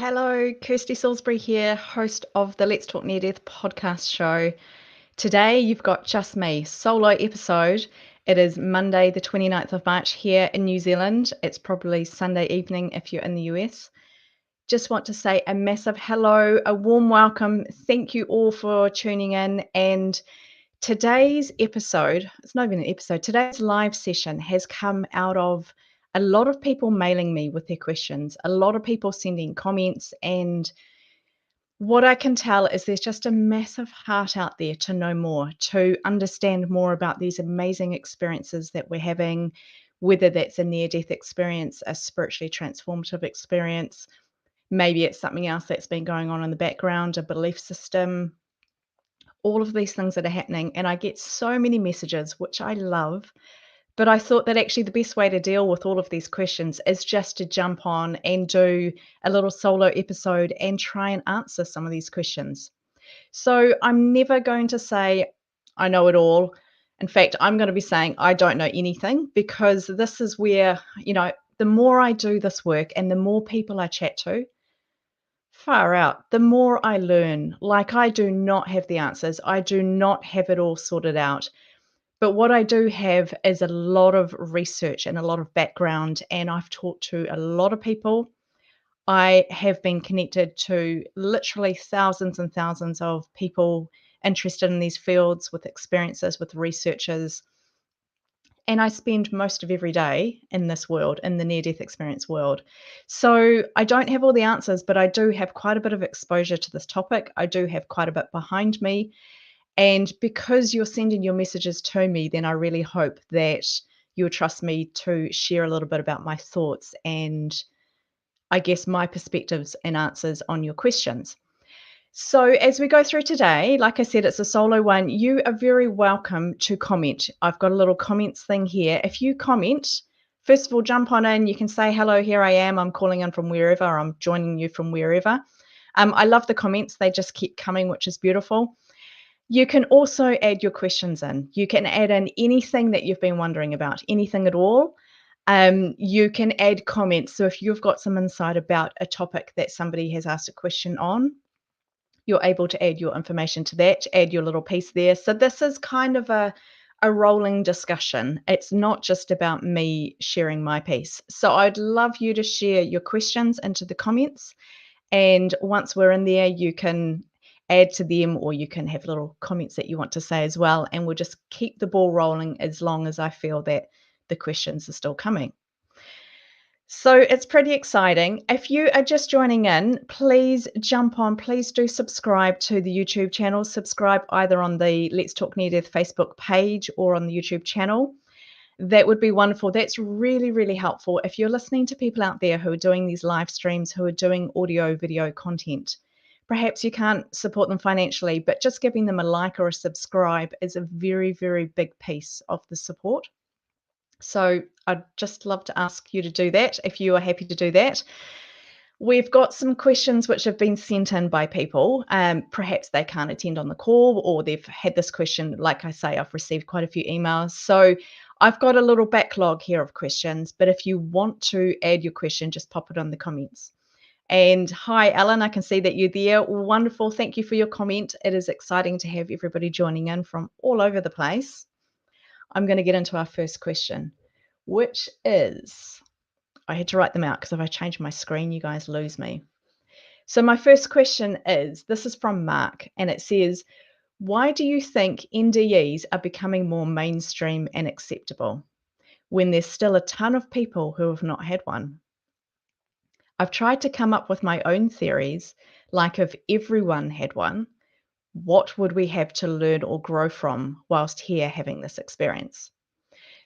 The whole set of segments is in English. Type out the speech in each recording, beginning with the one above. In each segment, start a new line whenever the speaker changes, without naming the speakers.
Hello, Kirstie Salisbury here, host of the Let's Talk Near Death podcast show. Today you've got just me, solo episode. It is Monday, the 29th of March here in New Zealand. It's probably Sunday evening if you're in the US. Just want to say a massive hello, a warm welcome. Thank you all for tuning in. And today's episode, it's not even an episode, today's live session has come out of a lot of people mailing me with their questions, a lot of people sending comments, and what I can tell is there's just a massive heart out there to know more, to understand more about these amazing experiences that we're having, whether that's a near-death experience, a spiritually transformative experience, maybe it's something else that's been going on in the background, a belief system, all of these things that are happening. And I get so many messages, which I love. But I thought that actually the best way to deal with all of these questions is just to jump on and do a little solo episode and try and answer some of these questions. So I'm never going to say, I know it all. In fact, I'm going to be saying, I don't know anything, because this is where, the more I do this work and the more people I chat to, far out, the more I learn. Like, I do not have the answers. I do not have it all sorted out. But what I do have is a lot of research and a lot of background, and I've talked to a lot of people. I have been connected to literally thousands and thousands of people interested in these fields, with experiences, with researchers. And I spend most of every day in this world, in the near-death experience world. So I don't have all the answers, but I do have quite a bit of exposure to this topic. I do have quite a bit behind me. And because you're sending your messages to me, then I really hope that you'll trust me to share a little bit about my thoughts and, I guess, my perspectives and answers on your questions. So as we go through today, like I said, it's a solo one. You are very welcome to comment. I've got a little comments thing here. If you comment, first of all, jump on in. You can say, hello, here I am. I'm calling in from wherever. I'm joining you from wherever. I love the comments. They just keep coming, which is beautiful. You can also add your questions in. You can add in anything that you've been wondering about, anything at all. You can add comments. So if you've got some insight about a topic that somebody has asked a question on, you're able to add your information to that, add your little piece there. So this is kind of a rolling discussion. It's not just about me sharing my piece. So I'd love you to share your questions into the comments. And once we're in there, you can add to them, or you can have little comments that you want to say as well. And we'll just keep the ball rolling as long as I feel that the questions are still coming. So it's pretty exciting. If you are just joining in, please jump on. Please do subscribe to the YouTube channel. Subscribe either on the Let's Talk Near Death Facebook page or on the YouTube channel. That would be wonderful. That's really, really helpful. If you're listening to people out there who are doing these live streams, who are doing audio, video content, perhaps you can't support them financially, but just giving them a like or a subscribe is a very, very big piece of the support. So I'd just love to ask you to do that if you are happy to do that. We've got some questions which have been sent in by people. Perhaps they can't attend on the call, or they've had this question. Like I say, I've received quite a few emails. So I've got a little backlog here of questions, but if you want to add your question, just pop it on the comments. And hi, Alan, I can see that you're there. Wonderful. Thank you for your comment. It is exciting to have everybody joining in from all over the place. I'm going to get into our first question, which is, I had to write them out because if I change my screen, you guys lose me. So my first question is, this is from Mark, and it says, why do you think NDEs are becoming more mainstream and acceptable when there's still a ton of people who have not had one? I've tried to come up with my own theories, like if everyone had one, what would we have to learn or grow from whilst here having this experience?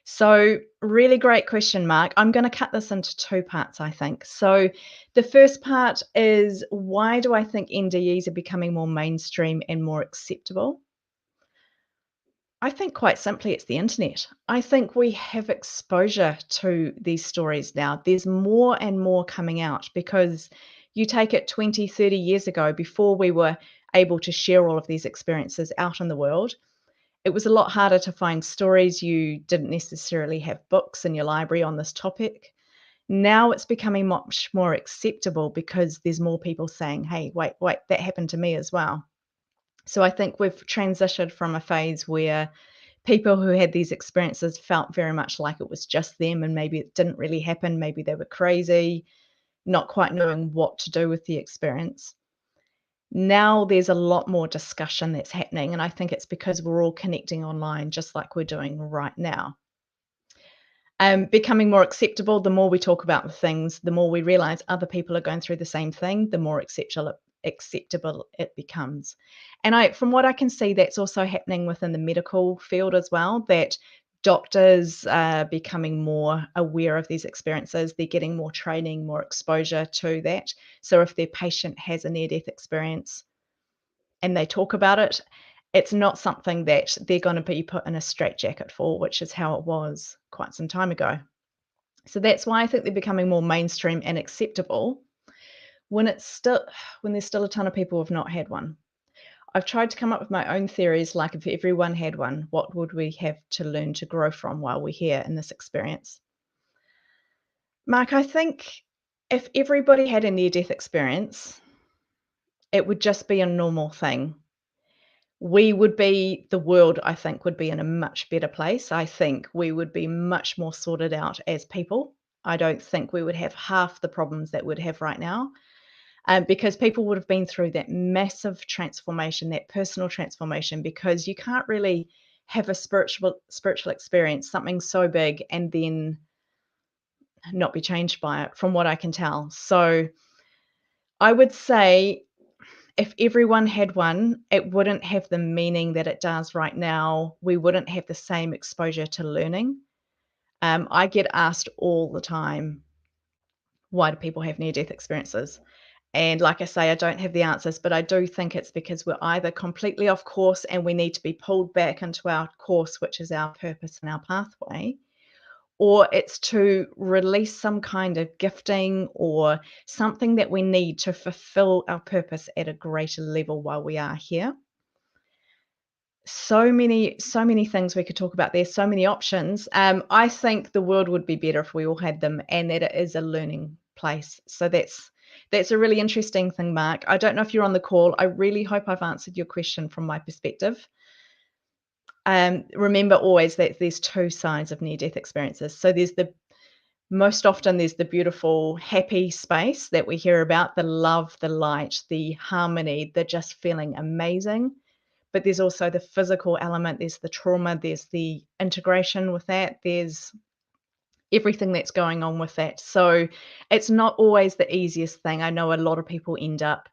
So really great question, Mark. I'm going to cut this into two parts, I think. So the first part is, why do I think NDEs are becoming more mainstream and more acceptable? I think quite simply it's the internet. I think we have exposure to these stories now. There's more and more coming out, because you take it 20, 30 years ago, before we were able to share all of these experiences out in the world, it was a lot harder to find stories. You didn't necessarily have books in your library on this topic. Now it's becoming much more acceptable because there's more people saying, hey, wait, that happened to me as well. So I think we've transitioned from a phase where people who had these experiences felt very much like it was just them and maybe it didn't really happen. Maybe they were crazy, not quite knowing what to do with the experience. Now there's a lot more discussion that's happening, and I think it's because we're all connecting online just like we're doing right now. Becoming more acceptable, the more we talk about the things, the more we realize other people are going through the same thing, the more acceptable it becomes. And from what I can see, that's also happening within the medical field as well, that doctors are becoming more aware of these experiences. They're getting more training, more exposure to that. So if their patient has a near-death experience and they talk about it, it's not something that they're going to be put in a straitjacket for, which is how it was quite some time ago. So that's why I think they're becoming more mainstream and acceptable when there's still a ton of people who've not had one. I've tried to come up with my own theories, like if everyone had one, what would we have to learn to grow from while we're here in this experience? Mark, I think if everybody had a near-death experience, it would just be a normal thing. The world, I think, would be in a much better place. I think we would be much more sorted out as people. I don't think we would have half the problems that we'd have right now, because people would have been through that massive transformation, that personal transformation, because you can't really have a spiritual experience, something so big, and then not be changed by it, from what I can tell. So I would say if everyone had one, it wouldn't have the meaning that it does right now. We wouldn't have the same exposure to learning. I get asked all the time, why do people have near-death experiences? And like I say, I don't have the answers, but I do think it's because we're either completely off course and we need to be pulled back into our course, which is our purpose and our pathway, or it's to release some kind of gifting or something that we need to fulfill our purpose at a greater level while we are here. So many things we could talk about. There's so many options. I think the world would be better if we all had them, and that it is a learning place. So that's a really interesting thing, Mark. I don't know if you're on the call. I really hope I've answered your question from my perspective. Remember always that there's two sides of near-death experiences. So most often there's the beautiful, happy space that we hear about, the love, the light, the harmony, the just feeling amazing. But there's also the physical element, there's the trauma, there's the integration with that, there's everything that's going on with that. So it's not always the easiest thing. I know a lot of people end up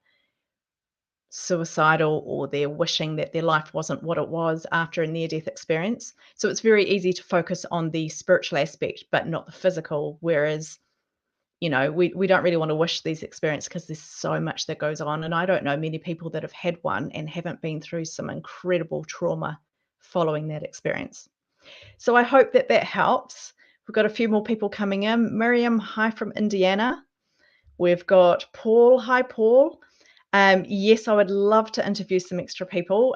suicidal, or they're wishing that their life wasn't what it was after a near-death experience. So it's very easy to focus on the spiritual aspect, but not the physical. Whereas, we don't really want to wish these experiences because there's so much that goes on. And I don't know many people that have had one and haven't been through some incredible trauma following that experience. So I hope that helps. We've got a few more people coming in. Miriam, hi from Indiana. We've got Paul. Hi, Paul. Yes, I would love to interview some extra people,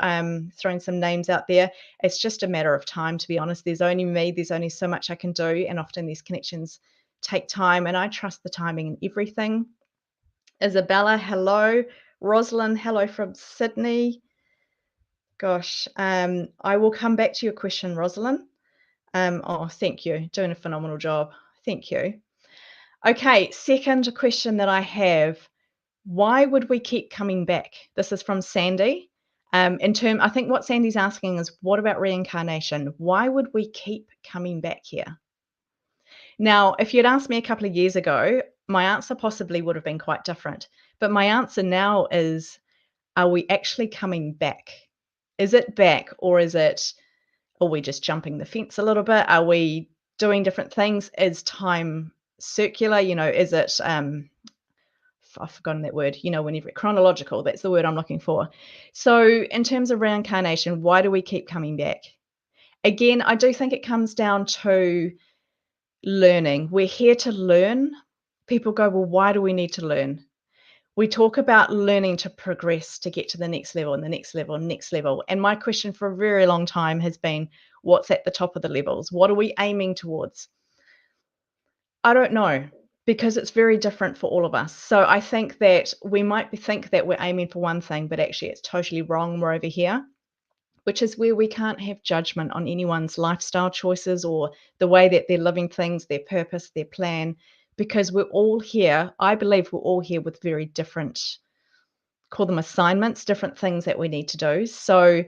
throwing some names out there. It's just a matter of time, to be honest. There's only me. There's only so much I can do. And often these connections take time, and I trust the timing in everything. Isabella, hello. Rosalind, hello from Sydney. Gosh, I will come back to your question, Rosalind. Thank you. Doing a phenomenal job. Thank you. Okay, second question that I have. Why would we keep coming back? This is from Sandy. I think what Sandy's asking is, what about reincarnation? Why would we keep coming back here? Now, if you'd asked me a couple of years ago, my answer possibly would have been quite different. But my answer now is, are we actually coming back? Is it back, or are we just jumping the fence a little bit? Are we doing different things? Is time circular? Is it I've forgotten that word, whenever chronological, that's the word I'm looking for. So in terms of reincarnation, why do we keep coming back? Again, I do think it comes down to learning. We're here to learn. People go, well, why do we need to learn? We talk about learning to progress, to get to the next level and the next level and next level. And my question for a very long time has been, what's at the top of the levels? What are we aiming towards? I don't know. because it's very different for all of us. So I think that we might think that we're aiming for one thing, but actually it's totally wrong. We're over here, which is where we can't have judgment on anyone's lifestyle choices or the way that they're living things, their purpose, their plan, because we're all here. I believe we're all here with very different, call them assignments, different things that we need to do. So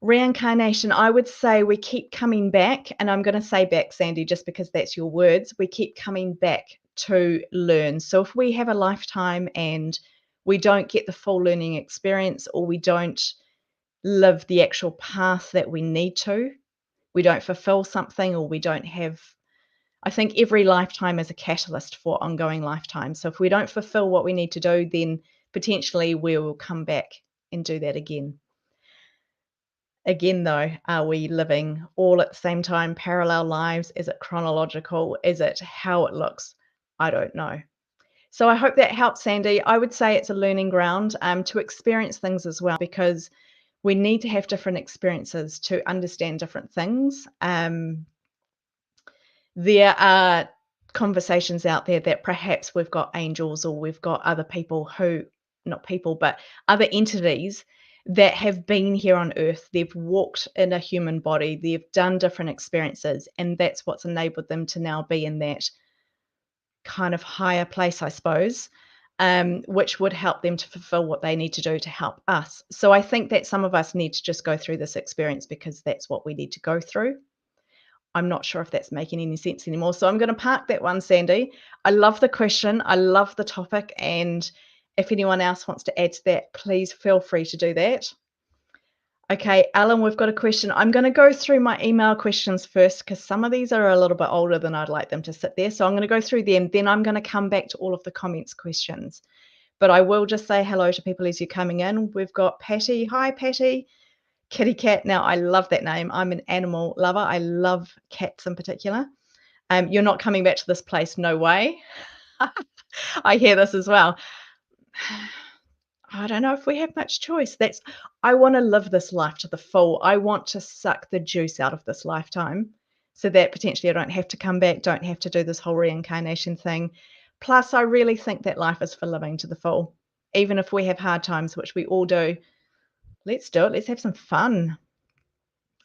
reincarnation, I would say we keep coming back, and I'm going to say back, Sandy, just because that's your words. We keep coming back to learn. So if we have a lifetime and we don't get the full learning experience, or we don't live the actual path that we need to, we don't fulfill something, or we don't have, I think every lifetime is a catalyst for ongoing lifetimes. So if we don't fulfill what we need to do, then potentially we will come back and do that again. Again, though, are we living all at the same time, parallel lives? Is it chronological? Is it how it looks? I don't know. So I hope that helps, Sandy. I would say it's a learning ground to experience things as well, because we need to have different experiences to understand different things. There are conversations out there that perhaps we've got angels, or we've got other people who, not people, but other entities that have been here on earth. They've walked in a human body, they've done different experiences, and that's what's enabled them to now be in that kind of higher place, I suppose, which would help them to fulfill what they need to do to help us. So I think that some of us need to just go through this experience because that's what we need to go through. I'm not sure if that's making any sense anymore. So I'm going to park that one, Sandy. I love the question. I love the topic. And if anyone else wants to add to that, please feel free to do that. Okay, Alan, we've got a question. I'm going to go through my email questions first because some of these are a little bit older than I'd like them to sit there. So I'm going to go through them. Then I'm going to come back to all of the comments questions. But I will just say hello to people as you're coming in. We've got Patty. Hi, Patty. Kitty Cat. Now, I love that name. I'm an animal lover. I love cats in particular. You're not coming back to this place, no way. I hear this as well. I don't know if we have much choice. I want to live this life to the full. I want to suck the juice out of this lifetime so that potentially I don't have to come back, don't have to do this whole reincarnation thing. Plus, I really think that life is for living to the full. Even if we have hard times, which we all do, let's do it. Let's have some fun.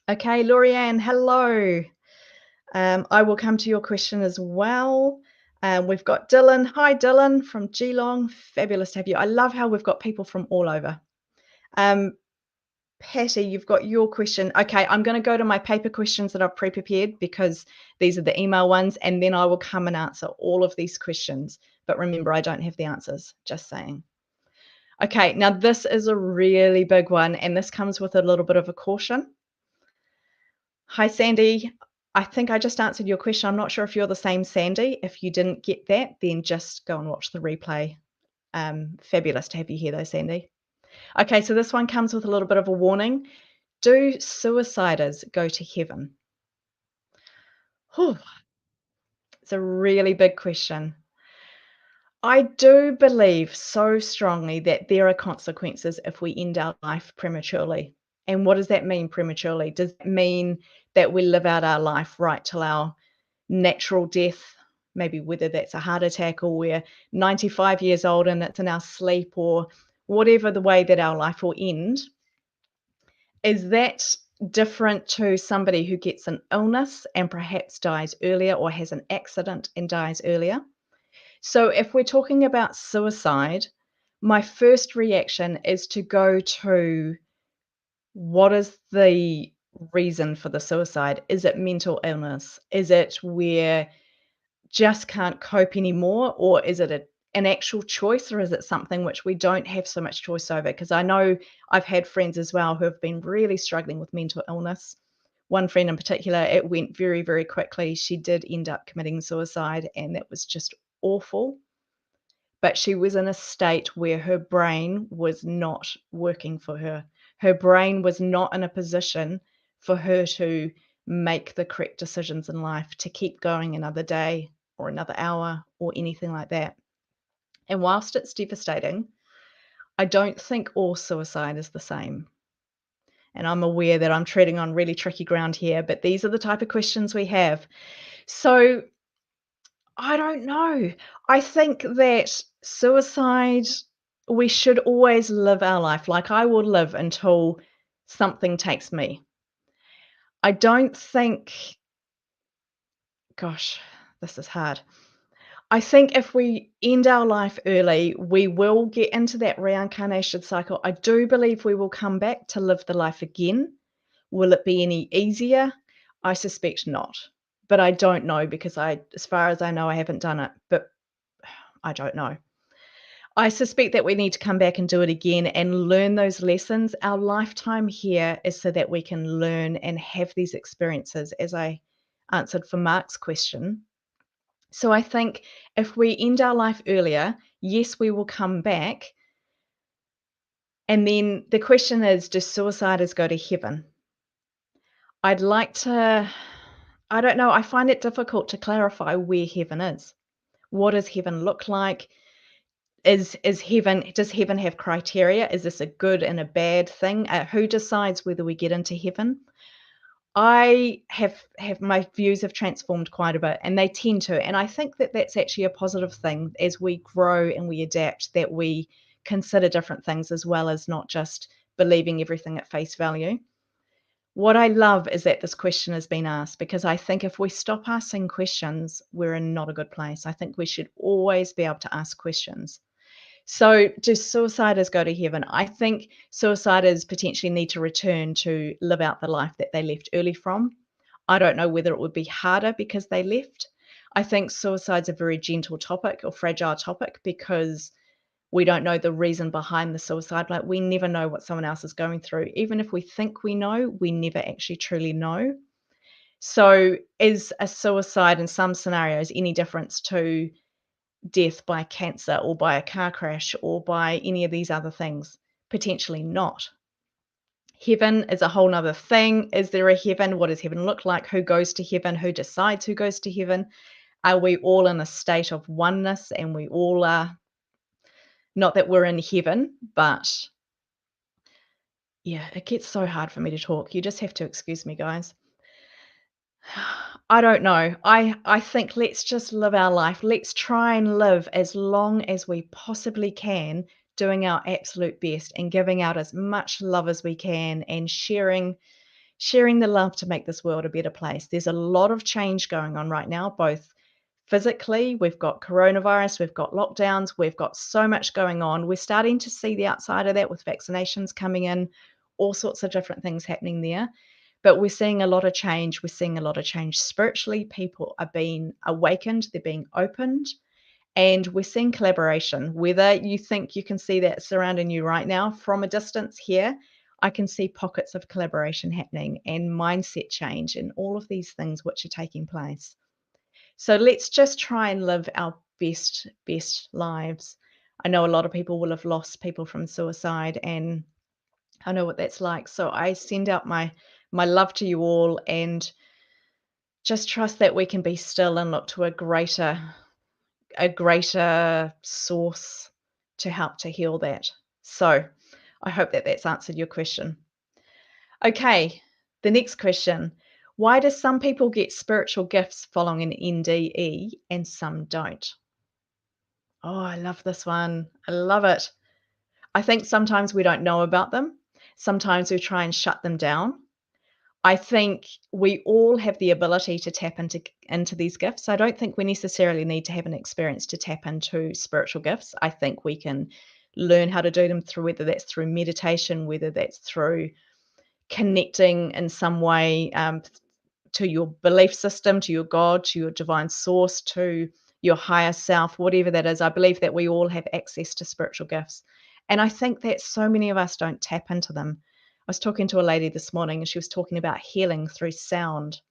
Okay, Lorianne, hello. I will come to your question as well. We've got Dylan. Hi, Dylan from Geelong. Fabulous to have you. I love how we've got people from all over. Patty, you've got your question. Okay, I'm going to go to my paper questions that I've pre-prepared because these are the email ones, and then I will come and answer all of these questions. But remember, I don't have the answers, just saying. Okay, now this is a really big one, and this comes with a little bit of a caution. Hi, Sandy. I think I just answered your question. I'm not sure if you're the same Sandy. If you didn't get that, then just go and watch the replay. Fabulous to have you here, though, Sandy. Okay, so this one comes with a little bit of a warning. Do suiciders go to heaven? Whew, it's a really big question. I do believe so strongly that there are consequences if we end our life prematurely. And what does that mean, prematurely? Does it mean that we live out our life right till our natural death, maybe whether that's a heart attack or we're 95 years old and it's in our sleep, or whatever the way that our life will end? Is that different to somebody who gets an illness and perhaps dies earlier, or has an accident and dies earlier? So if we're talking about suicide, my first reaction is to go to, what is the reason for the suicide? Is it mental illness? Is it where just can't cope anymore? Or is it an actual choice, or is it something which we don't have so much choice over? Because I know I've had friends as well who have been really struggling with mental illness. One friend in particular, it went very, very quickly. She did end up committing suicide, and that was just awful. But she was in a state where her brain was not working for her. Her brain was not in a position for her to make the correct decisions in life, to keep going another day or another hour or anything like that. And whilst it's devastating, I don't think all suicide is the same. And I'm aware that I'm treading on really tricky ground here, but these are the type of questions we have. So I don't know. I think that suicide, we should always live our life. Like, I will live until something takes me. I don't think, gosh, this is hard. I think if we end our life early, we will get into that reincarnation cycle. I do believe we will come back to live the life again. Will it be any easier? I suspect not. But I don't know because as far as I know, I haven't done it. But I don't know. I suspect that we need to come back and do it again and learn those lessons. Our lifetime here is so that we can learn and have these experiences, as I answered for Mark's question. So I think if we end our life earlier, yes, we will come back. And then the question is, do suiciders go to heaven? I'd like to, I don't know, I find it difficult to clarify where heaven is. What does heaven look like? Is heaven, does heaven have criteria? Is this a good and a bad thing? Who decides whether we get into heaven? I have my views have transformed quite a bit, and they tend to, and I think that that's actually a positive thing as we grow and we adapt, that we consider different things as well as not just believing everything at face value. What I love is that this question has been asked, because I think if we stop asking questions, we're in not a good place. I think we should always be able to ask questions. So, do suiciders go to heaven? I think suiciders potentially need to return to live out the life that they left early from. I don't know whether it would be harder because they left. I think suicide's a very gentle topic or fragile topic because we don't know the reason behind the suicide. Like, we never know what someone else is going through. Even if we think we know, we never actually truly know. So, is a suicide in some scenarios any difference to death by cancer or by a car crash or by any of these other things? Potentially not. Heaven is a whole nother thing. Is there a heaven? What does heaven look like? Who goes to heaven? Who decides who goes to heaven? Are we all in a state of oneness and we all are, not that we're in heaven, but yeah, it gets so hard for me to talk. You just have to excuse me, guys. I don't know. I think let's just live our life. Let's try and live as long as we possibly can, doing our absolute best and giving out as much love as we can and sharing the love to make this world a better place. There's a lot of change going on right now, both physically, we've got coronavirus, we've got lockdowns, we've got so much going on. We're starting to see the outside of that with vaccinations coming in, all sorts of different things happening there. But we're seeing a lot of change. We're seeing a lot of change spiritually. People are being awakened, they're being opened, and we're seeing collaboration. Whether you think you can see that surrounding you right now from a distance here, I can see pockets of collaboration happening and mindset change and all of these things which are taking place. So let's just try and live our best lives. I know a lot of people will have lost people from suicide, and I know what that's like. So I send out my love to you all, and just trust that we can be still and look to a greater source to help to heal that. So I hope that that's answered your question. Okay, the next question. Why do some people get spiritual gifts following an NDE and some don't? Oh, I love this one. I love it. I think sometimes we don't know about them. Sometimes we try and shut them down. I think we all have the ability to tap into these gifts. I don't think we necessarily need to have an experience to tap into spiritual gifts. I think we can learn how to do them through, whether that's through meditation, whether that's through connecting in some way, to your belief system, to your God, to your divine source, to your higher self, whatever that is. I believe that we all have access to spiritual gifts. And I think that so many of us don't tap into them. I was talking to a lady this morning and she was talking about healing through sound.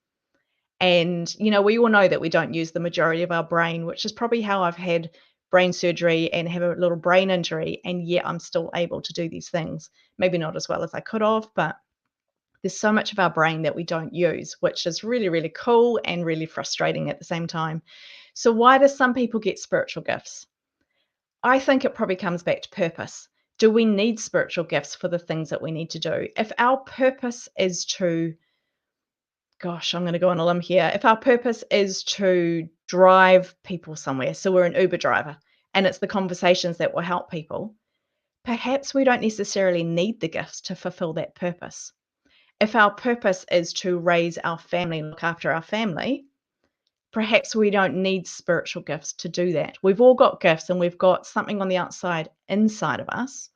And, we all know that we don't use the majority of our brain, which is probably how I've had brain surgery and have a little brain injury. And yet I'm still able to do these things. Maybe not as well as I could have, but there's so much of our brain that we don't use, which is really, really cool and really frustrating at the same time. So, why do some people get spiritual gifts? I think it probably comes back to purpose. Do we need spiritual gifts for the things that we need to do? If our purpose is to gosh, I'm going to go on a limb here. If our purpose is to drive people somewhere, so we're an Uber driver and it's the conversations that will help people, perhaps we don't necessarily need the gifts to fulfill that purpose. If our purpose is to raise our family, look after our family, perhaps we don't need spiritual gifts to do that. We've all got gifts and we've got something on the outside, inside of us.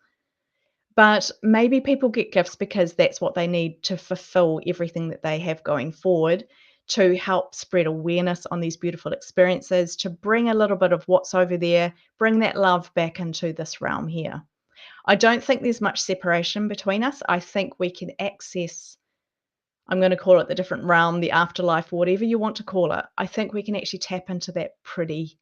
But maybe people get gifts because that's what they need to fulfill everything that they have going forward, to help spread awareness on these beautiful experiences, to bring a little bit of what's over there, bring that love back into this realm here. I don't think there's much separation between us. I think we can access, I'm going to call it the different realm, the afterlife, whatever you want to call it. I think we can actually tap into that pretty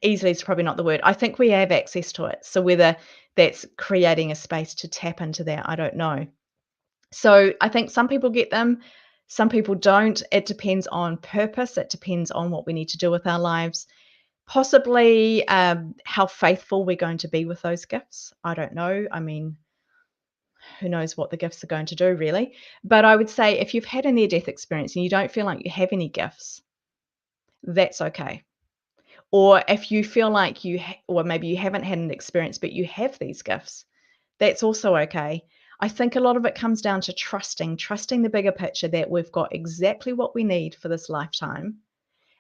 easily is probably not the word. I think we have access to it. So whether that's creating a space to tap into that, I don't know. So I think some people get them, some people don't. It depends on purpose. It depends on what we need to do with our lives. Possibly how faithful we're going to be with those gifts. I don't know. I mean, who knows what the gifts are going to do, really. But I would say if you've had a near-death experience and you don't feel like you have any gifts, that's okay. Or if you feel like or maybe you haven't had an experience, but you have these gifts, that's also okay. I think a lot of it comes down to trusting the bigger picture that we've got exactly what we need for this lifetime.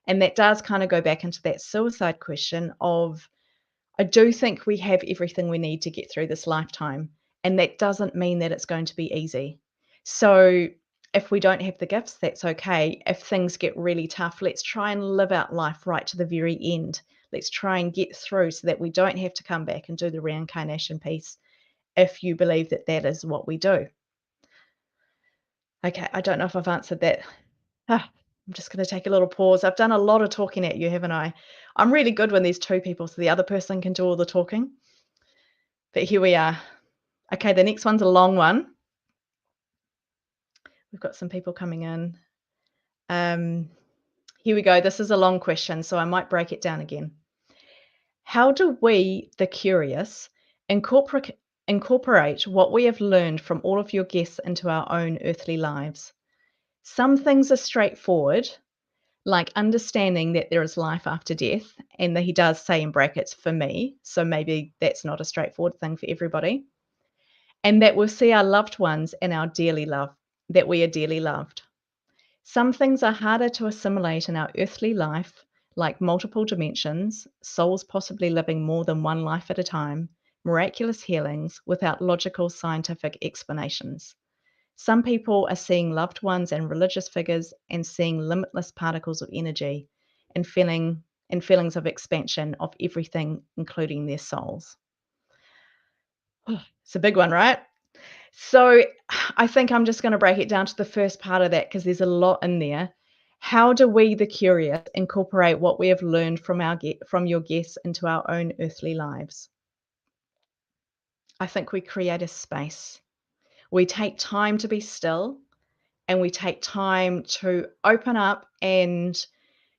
And that does kind of go back into that suicide question of, I do think we have everything we need to get through this lifetime. And that doesn't mean that it's going to be easy. So if we don't have the gifts, that's okay. If things get really tough, let's try and live out life right to the very end. Let's try and get through so that we don't have to come back and do the reincarnation piece if you believe that that is what we do. Okay, I don't know if I've answered that. I'm just going to take a little pause. I've done a lot of talking at you, haven't I? I'm really good when there's two people, so the other person can do all the talking. But here we are. Okay, the next one's a long one. We've got some people coming in. Here we go. This is a long question, so I might break it down again. How do we, the curious, incorporate what we have learned from all of your guests into our own earthly lives? Some things are straightforward, like understanding that there is life after death, and that he does say in brackets for me, so maybe that's not a straightforward thing for everybody, and that we'll see our loved ones and our dearly love, that we are dearly loved. Some things are harder to assimilate in our earthly life, like multiple dimensions, souls possibly living more than one life at a time, miraculous healings without logical scientific explanations. Some people are seeing loved ones and religious figures and seeing limitless particles of energy and feelings of expansion of everything, including their souls. It's a big one, right? So I think I'm just going to break it down to the first part of that because there's a lot in there. How do we, the curious, incorporate what we have learned from your guests into our own earthly lives? I think we create a space. We take time to be still and we take time to open up and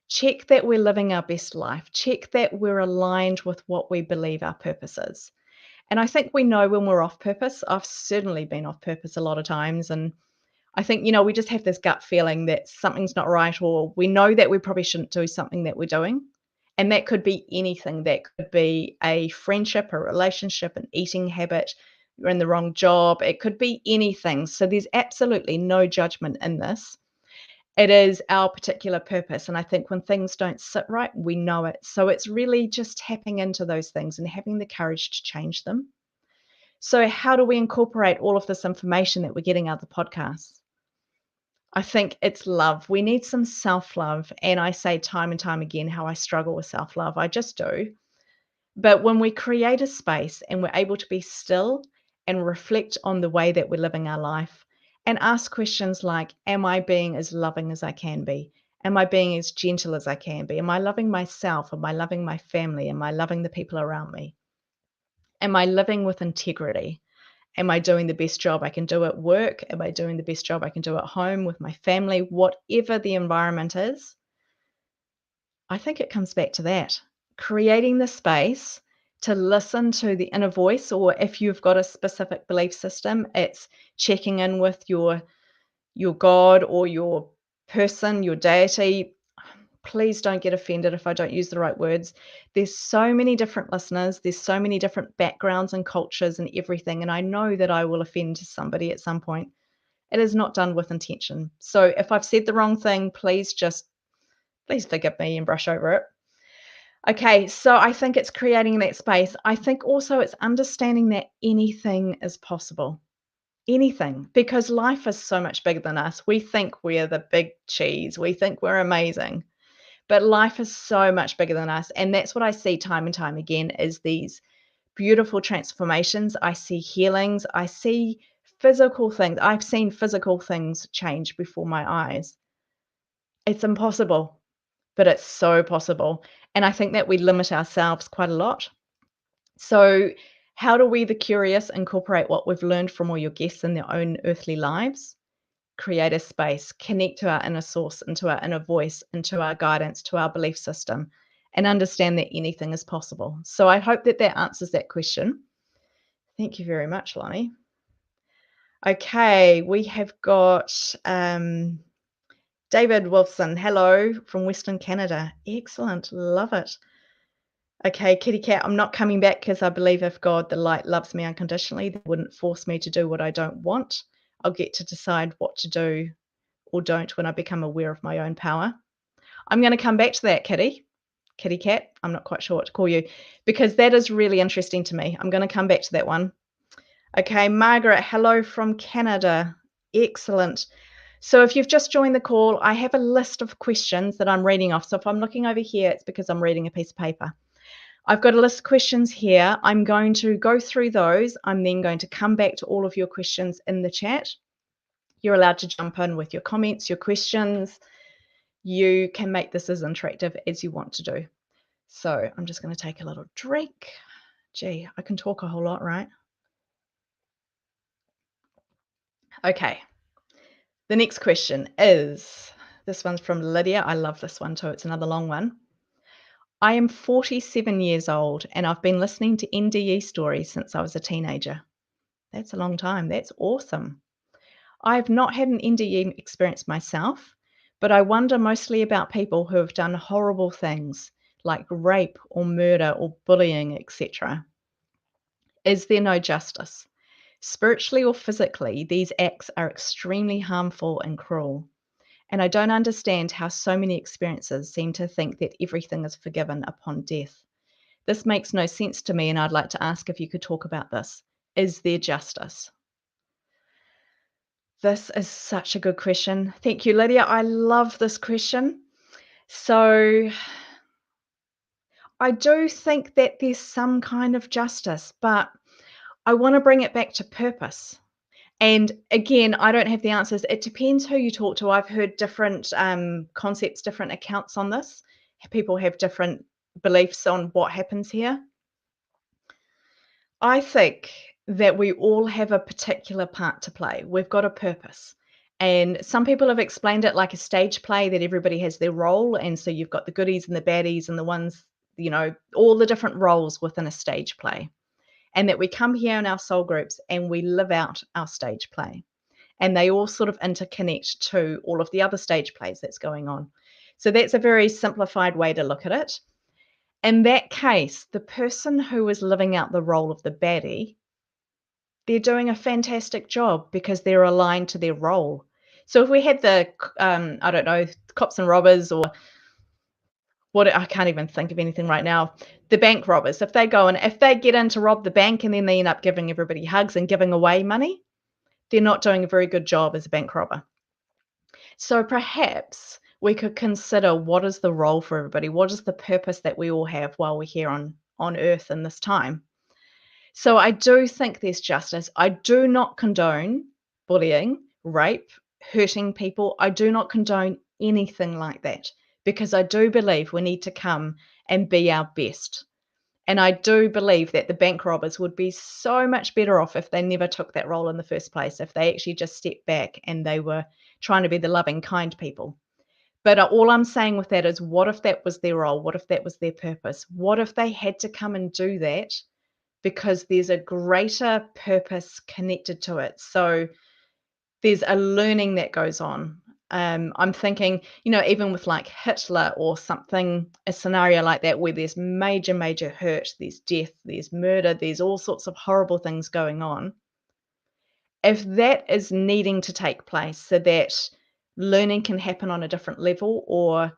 check that we're living our best life. Check that we're aligned with what we believe our purpose is. And I think we know when we're off purpose. I've certainly been off purpose a lot of times. And I think, we just have this gut feeling that something's not right, or we know that we probably shouldn't do something that we're doing. And that could be anything. That could be a friendship, a relationship, an eating habit, you're in the wrong job. It could be anything. So there's absolutely no judgment in this. It is our particular purpose. And I think when things don't sit right, we know it. So it's really just tapping into those things and having the courage to change them. So how do we incorporate all of this information that we're getting out of the podcasts? I think it's love. We need some self-love. And I say time and time again how I struggle with self-love. I just do. But when we create a space and we're able to be still and reflect on the way that we're living our life and ask questions like, am I being as loving as I can be? Am I being as gentle as I can be? Am I loving myself? Am I loving my family? Am I loving the people around me? Am I living with integrity? Am I doing the best job I can do at work? Am I doing the best job I can do at home with my family? Whatever the environment is, I think it comes back to that. Creating the space to listen to the inner voice, or if you've got a specific belief system, it's checking in with your your God or your person, your deity. Please don't get offended if I don't use the right words. There's so many different listeners, there's so many different backgrounds and cultures and everything, and I know that I will offend somebody at some point. It is not done with intention. So if I've said the wrong thing, please forgive me and brush over it. Okay, so I think it's creating that space. I think also it's understanding that anything is possible. Anything, because life is so much bigger than us. We think we're the big cheese. We think we're amazing. But life is so much bigger than us, and that's what I see time and time again is these beautiful transformations. I see healings. I see physical things. I've seen physical things change before my eyes. It's impossible, but it's so possible. And I think that we limit ourselves quite a lot. So, how do we, the curious, incorporate what we've learned from all your guests in their own earthly lives? Create a space, connect to our inner source, into our inner voice, into our guidance, to our belief system, and understand that anything is possible. So, I hope that that answers that question. Thank you very much, Lonnie. Okay, we have got David Wilson. Hello from Western Canada. Excellent. Love it. Okay, kitty cat, I'm not coming back because I believe if God, the light, loves me unconditionally, they wouldn't force me to do what I don't want. I'll get to decide what to do or don't when I become aware of my own power. I'm going to come back to that, kitty cat. I'm not quite sure what to call you because that is really interesting to me. I'm going to come back to that one. Okay, Margaret, hello from Canada. Excellent. So if you've just joined the call, I have a list of questions that I'm reading off. So if I'm looking over here, it's because I'm reading a piece of paper. I've got a list of questions here. I'm going to go through those. I'm then going to come back to all of your questions in the chat. You're allowed to jump in with your comments, your questions. You can make this as interactive as you want to do. So I'm just going to take a little drink. Gee, I can talk a whole lot, right? Okay. The next question is, this one's from Lydia. I love this one too. It's another long one. I am 47 years old and I've been listening to NDE stories since I was a teenager. That's a long time. That's awesome. I've not had an NDE experience myself, but I wonder mostly about people who have done horrible things like rape or murder or bullying, etc. Is there no justice? Spiritually or physically, these acts are extremely harmful and cruel. And I don't understand how so many experiences seem to think that everything is forgiven upon death. This makes no sense to me, and I'd like to ask if you could talk about this. Is there justice? This is such a good question. Thank you, Lydia. I love this question. So, I do think that there's some kind of justice, but I want to bring it back to purpose. And again, I don't have the answers. It depends who you talk to. I've heard different concepts, different accounts on this. People have different beliefs on what happens here. I think that we all have a particular part to play. We've got a purpose. And some people have explained it like a stage play that everybody has their role. And so you've got the goodies and the baddies and the ones, all the different roles within a stage play. And that we come here in our soul groups and we live out our stage play. And they all sort of interconnect to all of the other stage plays that's going on. So that's a very simplified way to look at it. In that case, the person who is living out the role of the baddie, they're doing a fantastic job because they're aligned to their role. So if we had the, I don't know, cops and robbers or what, I can't even think of anything right now, the bank robbers, if they go and if they get in to rob the bank and then they end up giving everybody hugs and giving away money, they're not doing a very good job as a bank robber. So perhaps we could consider what is the role for everybody? What is the purpose that we all have while we're here on earth in this time? So I do think there's justice. I do not condone bullying, rape, hurting people. I do not condone anything like that because I do believe we need to come and be our best. And I do believe that the bank robbers would be so much better off if they never took that role in the first place, if they actually just stepped back and they were trying to be the loving, kind people. But all I'm saying with that is, what if that was their role? What if that was their purpose? What if they had to come and do that because there's a greater purpose connected to it? So there's a learning that goes on. I'm thinking, even with like Hitler or something, a scenario like that where there's major, major hurt, there's death, there's murder, there's all sorts of horrible things going on. If that is needing to take place so that learning can happen on a different level, or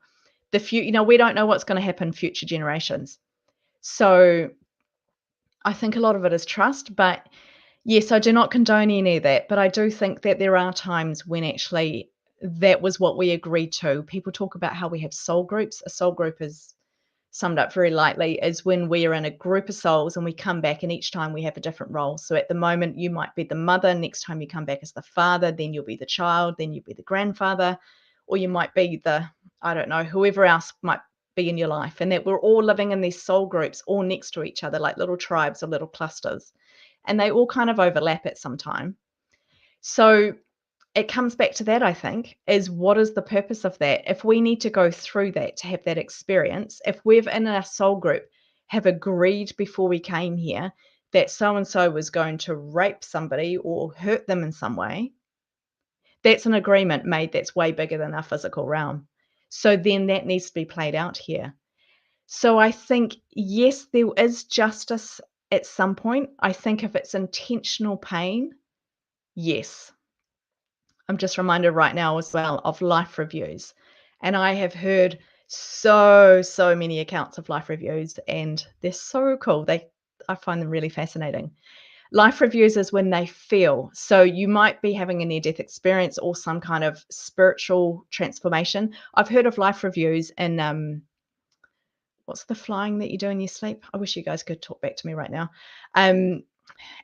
we don't know what's going to happen future generations. So I think a lot of it is trust, but yes, I do not condone any of that, but I do think that there are times when actually that was what we agreed to. People talk about how we have soul groups. A soul group is summed up very lightly is when we are in a group of souls and we come back, and each time we have a different role. So at the moment, you might be the mother, next time you come back as the father, then you'll be the child, then you'll be the grandfather, or you might be I don't know, whoever else might be in your life. And that we're all living in these soul groups all next to each other, like little tribes or little clusters. And they all kind of overlap at some time. So it comes back to that, I think, is what is the purpose of that? If we need to go through that to have that experience, if we've in our soul group have agreed before we came here that so and so was going to rape somebody or hurt them in some way, that's an agreement made that's way bigger than our physical realm. So then that needs to be played out here. So I think, yes, there is justice at some point. I think if it's intentional pain, yes. I'm just reminded right now as well of life reviews. And I have heard so many accounts of life reviews, and they're so cool. I find them really fascinating. Life reviews is when they feel. So you might be having a near-death experience or some kind of spiritual transformation. I've heard of life reviews in what's the flying that you do in your sleep? I wish you guys could talk back to me right now. Um,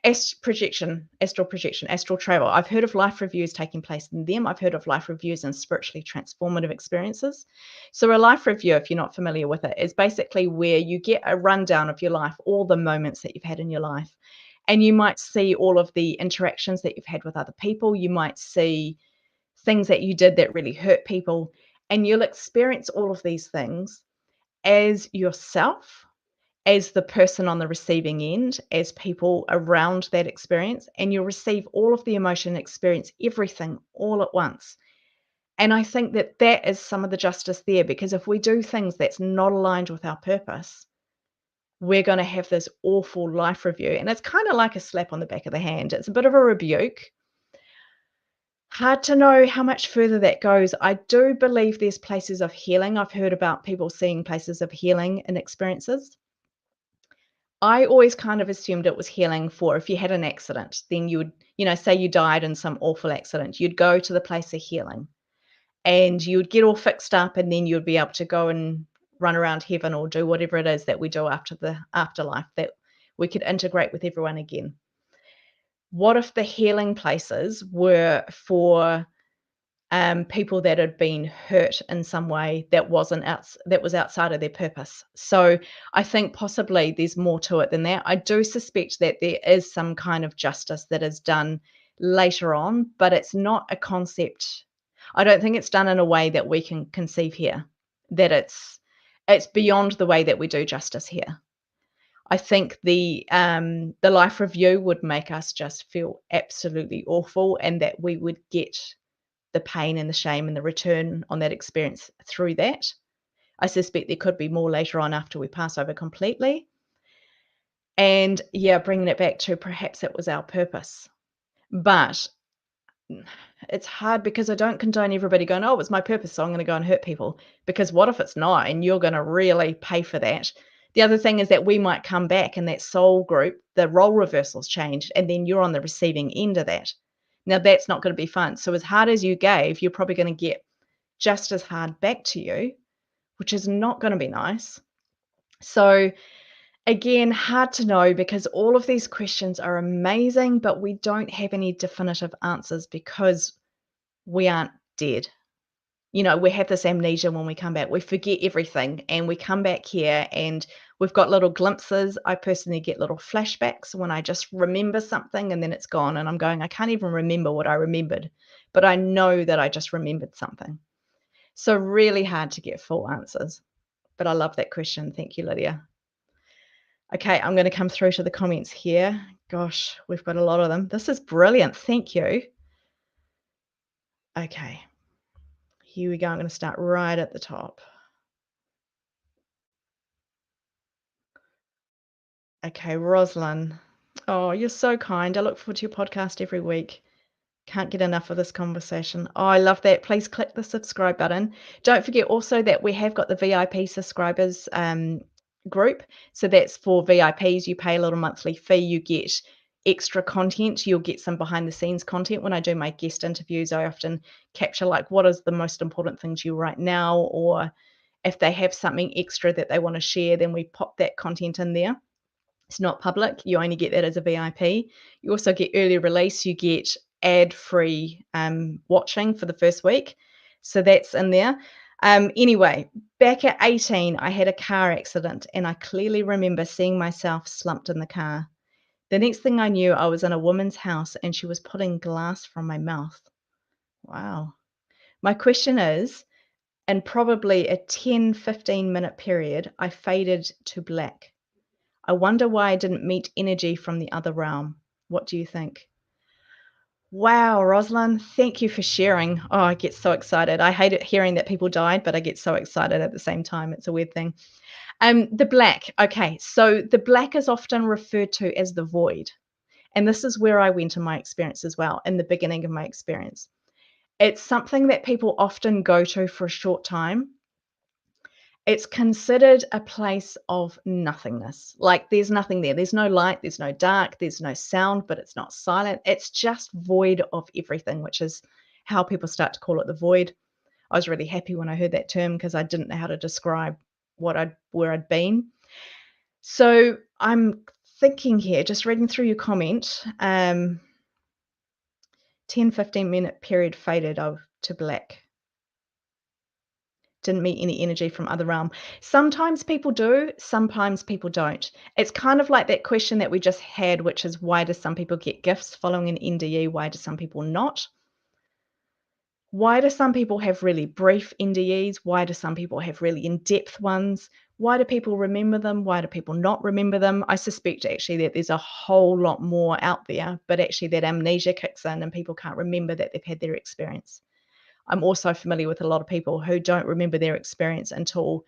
astral projection, astral travel. I've heard of life reviews taking place in them. I've heard of life reviews and spiritually transformative experiences. So a life review, if you're not familiar with it, is basically where you get a rundown of your life, all the moments that you've had in your life. And you might see all of the interactions that you've had with other people. You might see things that you did that really hurt people. And you'll experience all of these things as yourself, as the person on the receiving end, as people around that experience, and you'll receive all of the emotion, experience everything all at once. And I think that that is some of the justice there, because if we do things that's not aligned with our purpose, we're going to have this awful life review. And it's kind of like a slap on the back of the hand. It's a bit of a rebuke. Hard to know how much further that goes. I do believe there's places of healing. I've heard about people seeing places of healing in experiences. I always kind of assumed it was healing for if you had an accident, then you would, say you died in some awful accident, you'd go to the place of healing and you would get all fixed up, and then you'd be able to go and run around heaven or do whatever it is that we do after the afterlife, that we could integrate with everyone again. What if the healing places were for people that had been hurt in some way that was outside of their purpose? So I think possibly there's more to it than that. I do suspect that there is some kind of justice that is done later on, but it's not a concept. I don't think it's done in a way that we can conceive here. That it's beyond the way that we do justice here. I think the life review would make us just feel absolutely awful, and that we would get the pain and the shame and the return on that experience through that. I suspect there could be more later on after we pass over completely. And yeah, bringing it back to perhaps it was our purpose. But it's hard because I don't condone everybody going, oh, it's my purpose, so I'm going to go and hurt people. Because what if it's not, and you're going to really pay for that? The other thing is that we might come back in that soul group, the role reversals changed, and then you're on the receiving end of that. Now, that's not going to be fun. So as hard as you gave, you're probably going to get just as hard back to you, which is not going to be nice. So again, hard to know, because all of these questions are amazing, but we don't have any definitive answers because we aren't dead. We have this amnesia when we come back. We forget everything, and we come back here and we've got little glimpses. I personally get little flashbacks when I just remember something and then it's gone, and I'm going, I can't even remember what I remembered, but I know that I just remembered something. So really hard to get full answers. But I love that question. Thank you, Lydia. Okay, I'm going to come through to the comments here. Gosh, we've got a lot of them. This is brilliant. Thank you. Okay, here we go. I'm going to start right at the top. Okay, Roslyn. Oh, you're so kind. I look forward to your podcast every week. Can't get enough of this conversation. Oh, I love that. Please click the subscribe button. Don't forget also that we have got the VIP subscribers group. So that's for VIPs. You pay a little monthly fee. You get extra content. You'll get some behind the scenes content. When I do my guest interviews, I often capture like what is the most important thing to you right now, or if they have something extra that they want to share, then we pop that content in there. It's not public. You only get that as a VIP. You also get early release. You get ad-free watching for the first week. So that's in there. Anyway, back at 18, I had a car accident and I clearly remember seeing myself slumped in the car. The next thing I knew, I was in a woman's house and she was putting glass from my mouth. Wow. My question is, in probably a 10-15 minute period, I faded to black. I wonder why I didn't meet energy from the other realm. What do you think? Wow, Rosalind, thank you for sharing. Oh, I get so excited. I hate it hearing that people died, but I get so excited at the same time. It's a weird thing. The black. Okay, so the black is often referred to as the void. And this is where I went in my experience as well, in the beginning of my experience. It's something that people often go to for a short time. It's considered a place of nothingness. Like, there's nothing there. There's no light, there's no dark, there's no sound, but it's not silent. It's just void of everything, which is how people start to call it the void. I was really happy when I heard that term because I didn't know how to describe where I'd been. So I'm thinking here, just reading through your comment, 10-15 minute period faded to black. Didn't meet any energy from other realm. Sometimes people do, sometimes people don't. It's kind of like that question that we just had, which is why do some people get gifts following an NDE? Why do some people not? Why do some people have really brief NDEs? Why do some people have really in-depth ones? Why do people remember them? Why do people not remember them? I suspect actually that there's a whole lot more out there, but actually that amnesia kicks in and people can't remember that they've had their experience. I'm also familiar with a lot of people who don't remember their experience until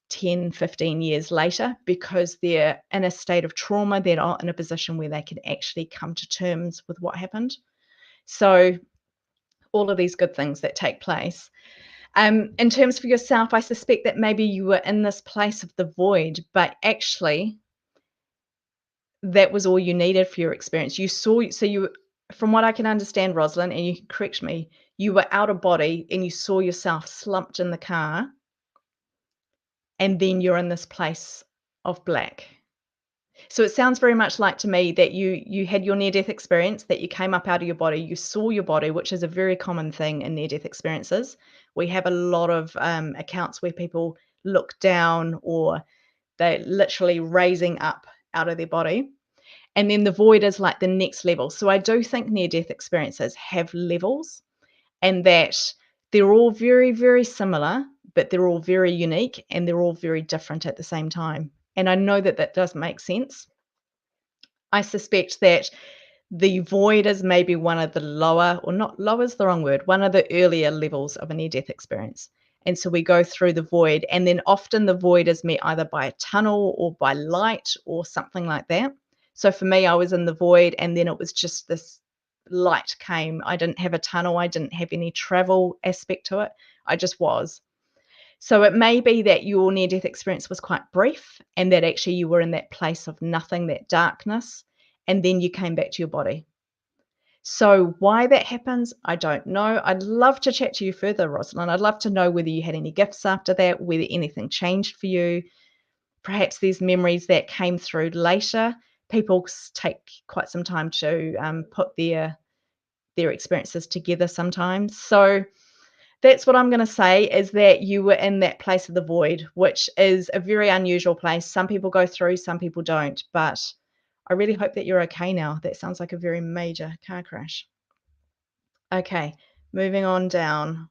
10, 15 years later because they're in a state of trauma. They're not in a position where they can actually come to terms with what happened. So all of these good things that take place. In terms for yourself, I suspect that maybe you were in this place of the void, but actually that was all you needed for your experience. You saw, so you, from what I can understand, Rosalind, and you can correct me, you were out of body and you saw yourself slumped in the car, and then you're in this place of black. So it sounds very much like to me that you had your near-death experience, that you came up out of your body, you saw your body, which is a very common thing in near-death experiences. We have a lot of accounts where people look down or they're literally raising up out of their body. And then the void is like the next level. So I do think near-death experiences have levels and that they're all very, very similar, but they're all very unique and they're all very different at the same time. And I know that that does make sense. I suspect that the void is maybe one of the lower, or not lower is the wrong word, one of the earlier levels of a near death experience. And so we go through the void, and then often the void is met either by a tunnel or by light or something like that. So for me, I was in the void, and then it was just this light came. I didn't have a tunnel, I didn't have any travel aspect to it. I just was. So it may be that your near death experience was quite brief and that actually you were in that place of nothing, that darkness, and then you came back to your body. So why that happens, I don't know. I'd love to chat to you further, Rosalind. I'd love to know whether you had any gifts after that, whether anything changed for you. Perhaps there's memories that came through later. People take quite some time to put their experiences together sometimes. So that's what I'm going to say, is that you were in that place of the void, which is a very unusual place. Some people go through, some people don't. But I really hope that you're okay now. That sounds like a very major car crash. Okay, moving on down.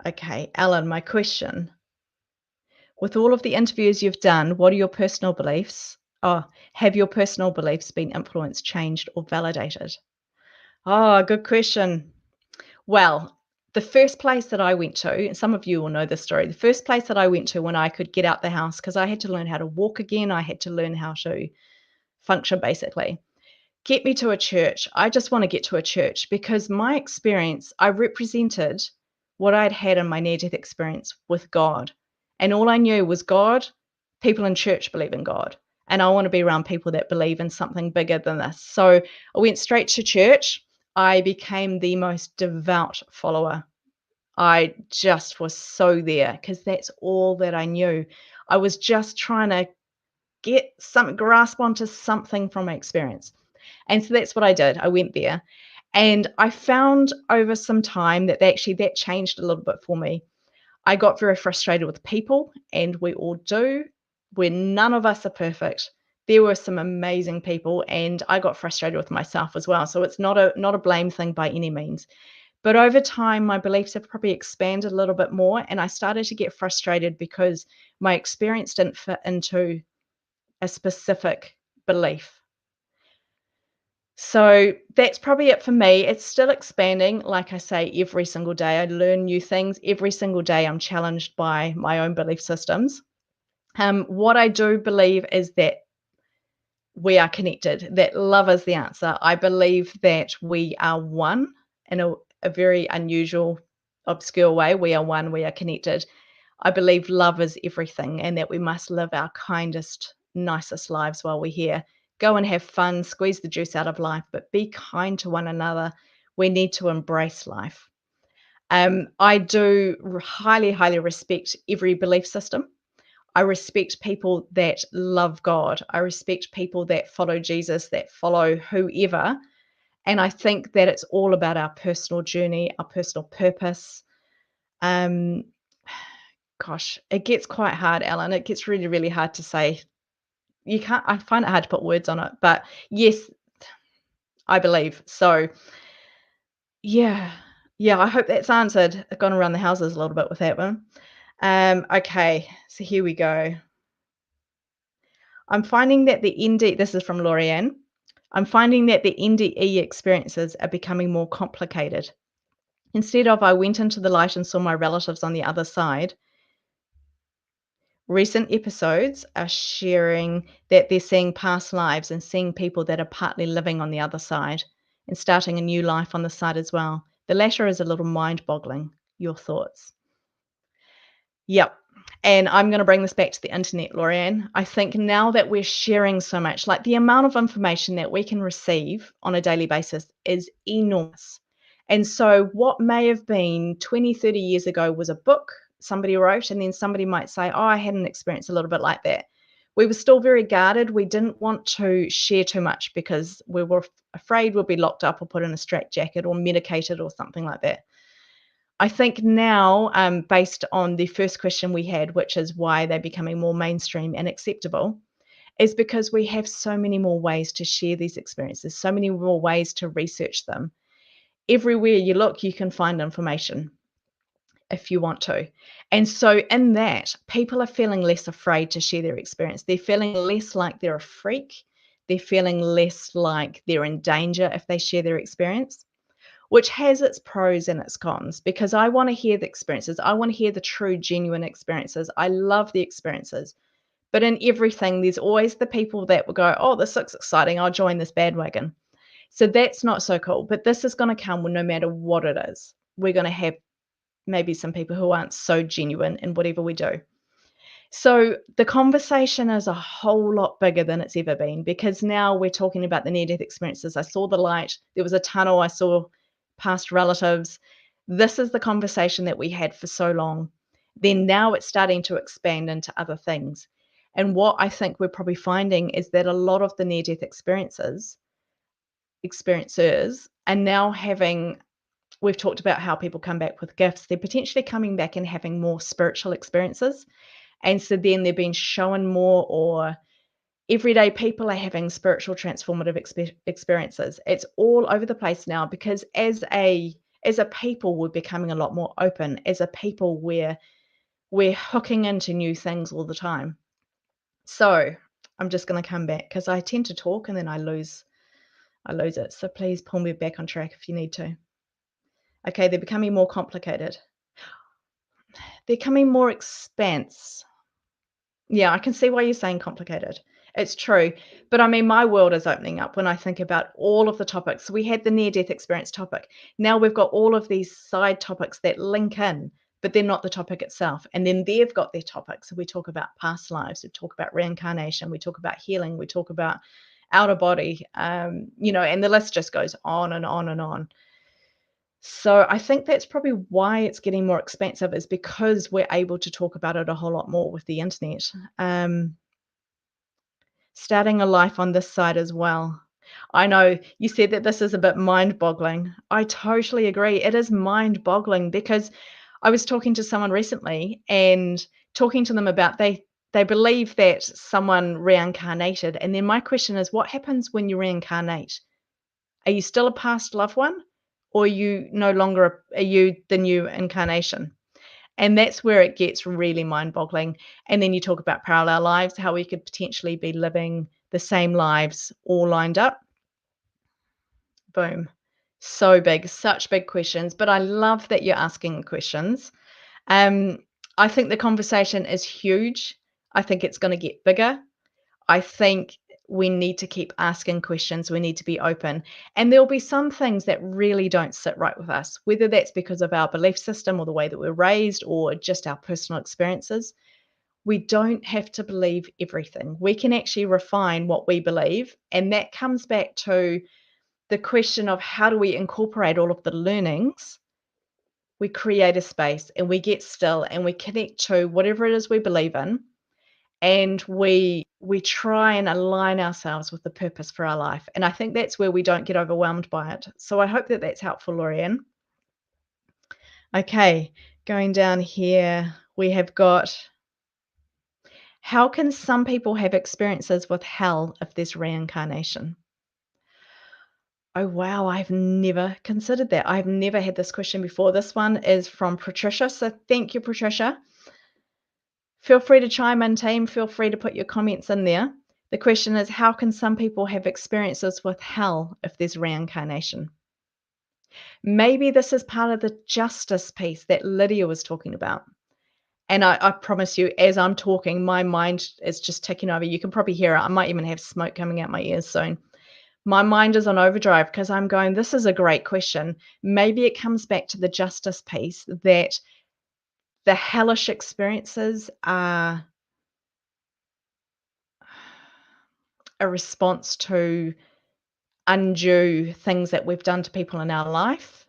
Okay, Alan, my question. With all of the interviews you've done, what are your personal beliefs? Oh, have your personal beliefs been influenced, changed, or validated? Oh, good question. Well, the first place that I went to, and some of you will know this story, the first place that I went to when I could get out the house, because I had to learn how to walk again, I had to learn how to function basically. Get me to a church. I just want to get to a church because my experience, I represented what I'd had in my near death experience with God. And all I knew was God, people in church believe in God. And I want to be around people that believe in something bigger than this. So I went straight to church. I became the most devout follower. I just was so there because that's all that I knew. I was just trying to get some grasp onto something from my experience. And so that's what I did. I went there and I found over some time that actually that changed a little bit for me. I got very frustrated with people, and we all do. Where none of us are perfect. There were some amazing people, and I got frustrated with myself as well. So it's not a blame thing by any means. But over time, my beliefs have probably expanded a little bit more, and I started to get frustrated because my experience didn't fit into a specific belief. So that's probably it for me. It's still expanding. Like I say, every single day I learn new things. Every single day I'm challenged by my own belief systems. What I do believe is that we are connected, that love is the answer. I believe that we are one in a very unusual, obscure way. We are one, we are connected. I believe love is everything and that we must live our kindest, nicest lives while we're here. Go and have fun, squeeze the juice out of life, but be kind to one another. We need to embrace life. I do highly, highly respect every belief system. I respect people that love God. I respect people that follow Jesus, that follow whoever. And I think that it's all about our personal journey, our personal purpose. Um, Gosh, it gets quite hard, Ellen. It gets really, really hard to say. You can't, I find it hard to put words on it. But yes, I believe. So yeah. Yeah, I hope that's answered. I've gone around the houses a little bit with that one. Okay, so here we go. I'm finding that the ND this is from Lorianne. I'm finding that the NDE experiences are becoming more complicated. Instead of I went into the light and saw my relatives on the other side, recent episodes are sharing that they're seeing past lives and seeing people that are partly living on the other side and starting a new life on the side as well. The latter is a little mind-boggling. Your thoughts? Yep. And I'm going to bring this back to the internet, Lorianne. I think now that we're sharing so much, like the amount of information that we can receive on a daily basis is enormous. And so, what may have been 20, 30 years ago was a book somebody wrote, and then somebody might say, oh, I had an experience a little bit like that. We were still very guarded. We didn't want to share too much because we were afraid we'd be locked up or put in a straitjacket or medicated or something like that. I think now, based on the first question we had, which is why they're becoming more mainstream and acceptable, is because we have so many more ways to share these experiences, so many more ways to research them. Everywhere you look, you can find information if you want to. And so, in that, people are feeling less afraid to share their experience. They're feeling less like they're a freak. They're feeling less like they're in danger if they share their experience, which has its pros and its cons because I want to hear the experiences. I want to hear the true, genuine experiences. I love the experiences. But in everything, there's always the people that will go, oh, this looks exciting. I'll join this bandwagon. So that's not so cool. But this is going to come no matter what it is. We're going to have maybe some people who aren't so genuine in whatever we do. So the conversation is a whole lot bigger than it's ever been because now we're talking about the near-death experiences. I saw the light. There was a tunnel. I saw past relatives. This is the conversation that we had for so long. Then now it's starting to expand into other things. And what I think we're probably finding is that a lot of the near-death experiencers are now having, we've talked about how people come back with gifts. They're potentially coming back and having more spiritual experiences. And so then they're being shown more, or everyday people are having spiritual transformative experiences. It's all over the place now because as a people, we're becoming a lot more open. As a people, we're hooking into new things all the time. So I'm just going to come back because I tend to talk and then I lose it. So please pull me back on track if you need to. Okay, they're becoming more complicated. They're becoming more expanse. Yeah, I can see why you're saying complicated. It's true. But I mean, my world is opening up when I think about all of the topics. We had the near death experience topic. Now we've got all of these side topics that link in, but they're not the topic itself. And then they've got their topics. So we talk about past lives, we talk about reincarnation, we talk about healing, we talk about outer body, and the list just goes on and on and on. So I think that's probably why it's getting more expensive is because we're able to talk about it a whole lot more with the internet. Um, Starting a life on this side as well. I know you said that this is a bit mind-boggling. I totally agree. It is mind-boggling because I was talking to someone recently and talking to them about they believe that someone reincarnated. And then my question is, what happens when you reincarnate? Are you still a past loved one? Or are you no longer are you the new incarnation? And that's where it gets really mind-boggling. And then you talk about parallel lives, how we could potentially be living the same lives all lined up. Boom. So big, such big questions. But I love that you're asking questions. Um, I think the conversation is huge. I think it's going to get bigger. I think we need to keep asking questions. We need to be open. And there'll be some things that really don't sit right with us, whether that's because of our belief system or the way that we're raised or just our personal experiences. We don't have to believe everything. We can actually refine what we believe. And that comes back to the question of how do we incorporate all of the learnings? We create a space and we get still and we connect to whatever it is we believe in, and we try and align ourselves with the purpose for our life. And I think that's where we don't get overwhelmed by it. So I hope that that's helpful, Lorianne. Okay, going down here, we have got how can some people have experiences with hell if there's reincarnation? Oh, wow, I've never considered that. I've never had this question before. This one is from Patricia. So thank you, Patricia. Feel free to chime in, team. Feel free to put your comments in there. The question is, how can some people have experiences with hell if there's reincarnation? Maybe this is part of the justice piece that Lydia was talking about. And I promise you, as I'm talking, my mind is just ticking over. You can probably hear it. I might even have smoke coming out my ears soon. My mind is on overdrive because I'm going, this is a great question. Maybe it comes back to the justice piece that the hellish experiences are a response to undue things that we've done to people in our life.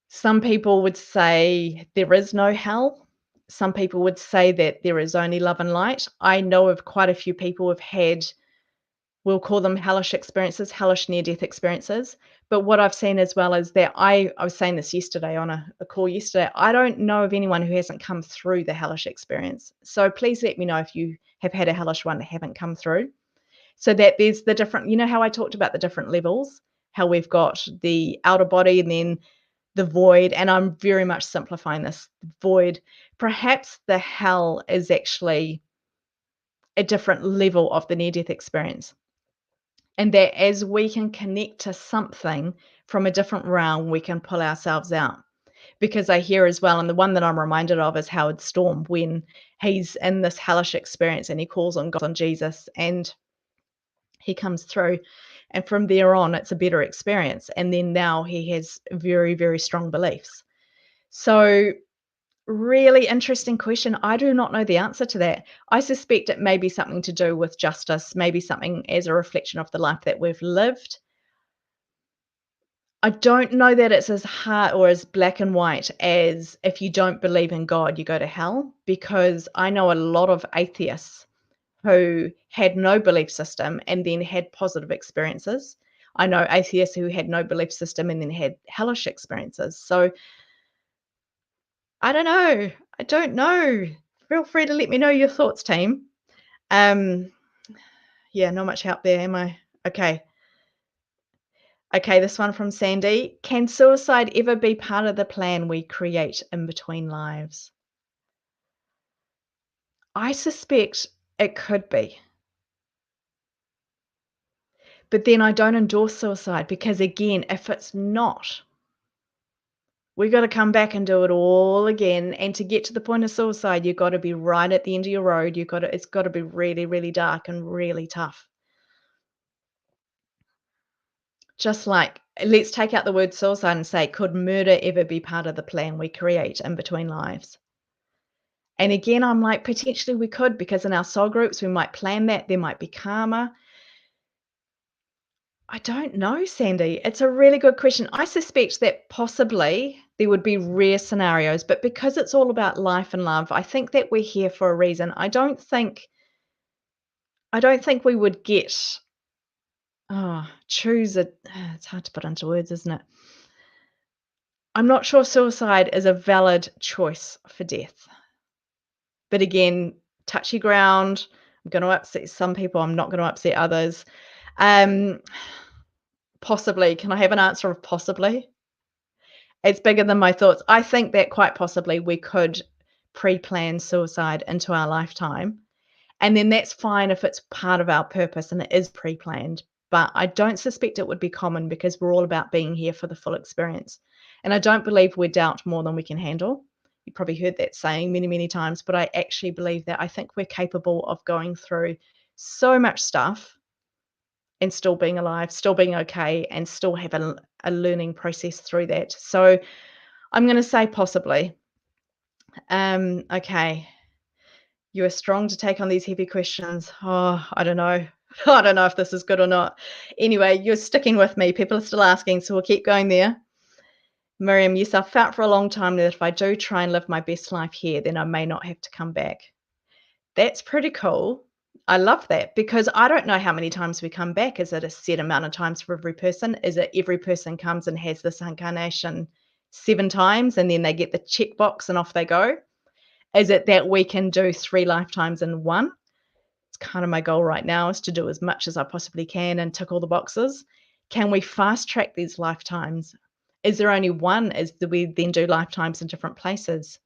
Some people would say there is no hell. Some people would say that there is only love and light. I know of quite a few people who've had, we'll call them hellish experiences, hellish near-death experiences. But what I've seen as well is that I was saying this yesterday on a call yesterday, I don't know of anyone who hasn't come through the hellish experience. So please let me know if you have had a hellish one that haven't come through. So that there's the different, how I talked about the different levels, how we've got the outer body and then the void, and I'm very much simplifying this void. Perhaps the hell is actually a different level of the near death experience. And that as we can connect to something from a different realm, we can pull ourselves out. Because I hear as well, and the one that I'm reminded of is Howard Storm when he's in this hellish experience and he calls on God, on Jesus, and he comes through. And from there on, it's a better experience. And then now he has very, very strong beliefs. So, really interesting question. I do not know the answer to that. I suspect it may be something to do with justice, maybe something as a reflection of the life that we've lived. I don't know that it's as hard or as black and white as if you don't believe in God, you go to hell, because I know a lot of atheists who had no belief system and then had positive experiences. I know atheists who had no belief system and then had hellish experiences. So I don't know. I don't know. Feel free to let me know your thoughts, team. Um, yeah, not much help there, am I? Okay. Okay, this one from Sandy. Can suicide ever be part of the plan we create in between lives? I suspect it could be. But then I don't endorse suicide because, again, if it's not, We got to come back and do it all again. And to get to the point of suicide, you've got to be right at the end of your road. It's got to be really, really dark and really tough. Just like, let's take out the word suicide and say, could murder ever be part of the plan we create in between lives? And again, I'm like, potentially we could, because in our soul groups, we might plan that. There might be karma. I don't know, Sandy. It's a really good question. I suspect that possibly there would be rare scenarios, but because it's all about life and love, I think that we're here for a reason. I don't think we would get choose a it's hard to put into words, isn't it? I'm not sure suicide is a valid choice for death. But again, touchy ground. I'm going to upset some people. I'm not going to upset others. Um, Possibly. Can I have an answer of possibly? It's bigger than my thoughts. I think that quite possibly we could pre-plan suicide into our lifetime. And then that's fine if it's part of our purpose and it is pre-planned. But I don't suspect it would be common because we're all about being here for the full experience. And I don't believe we doubt more than we can handle. You probably heard that saying many, many times, but I actually believe that. I think we're capable of going through so much stuff and still being alive, still being okay, and still have a learning process through that. So I'm going to say possibly. Okay. You are strong to take on these heavy questions. Oh, I don't know. I don't know if this is good or not. Anyway, you're sticking with me. People are still asking, so we'll keep going there. Miriam, yes, I've felt for a long time that if I do try and live my best life here, then I may not have to come back. That's pretty cool. I love that because I don't know how many times we come back. Is it a set amount of times for every person? Is it every person comes and has this incarnation 7 times and then they get the checkbox and off they go? Is it that we can do 3 lifetimes in one? It's kind of my goal right now is to do as much as I possibly can and tick all the boxes. Can we fast track these lifetimes? Is there only one? Do we then do lifetimes in different places?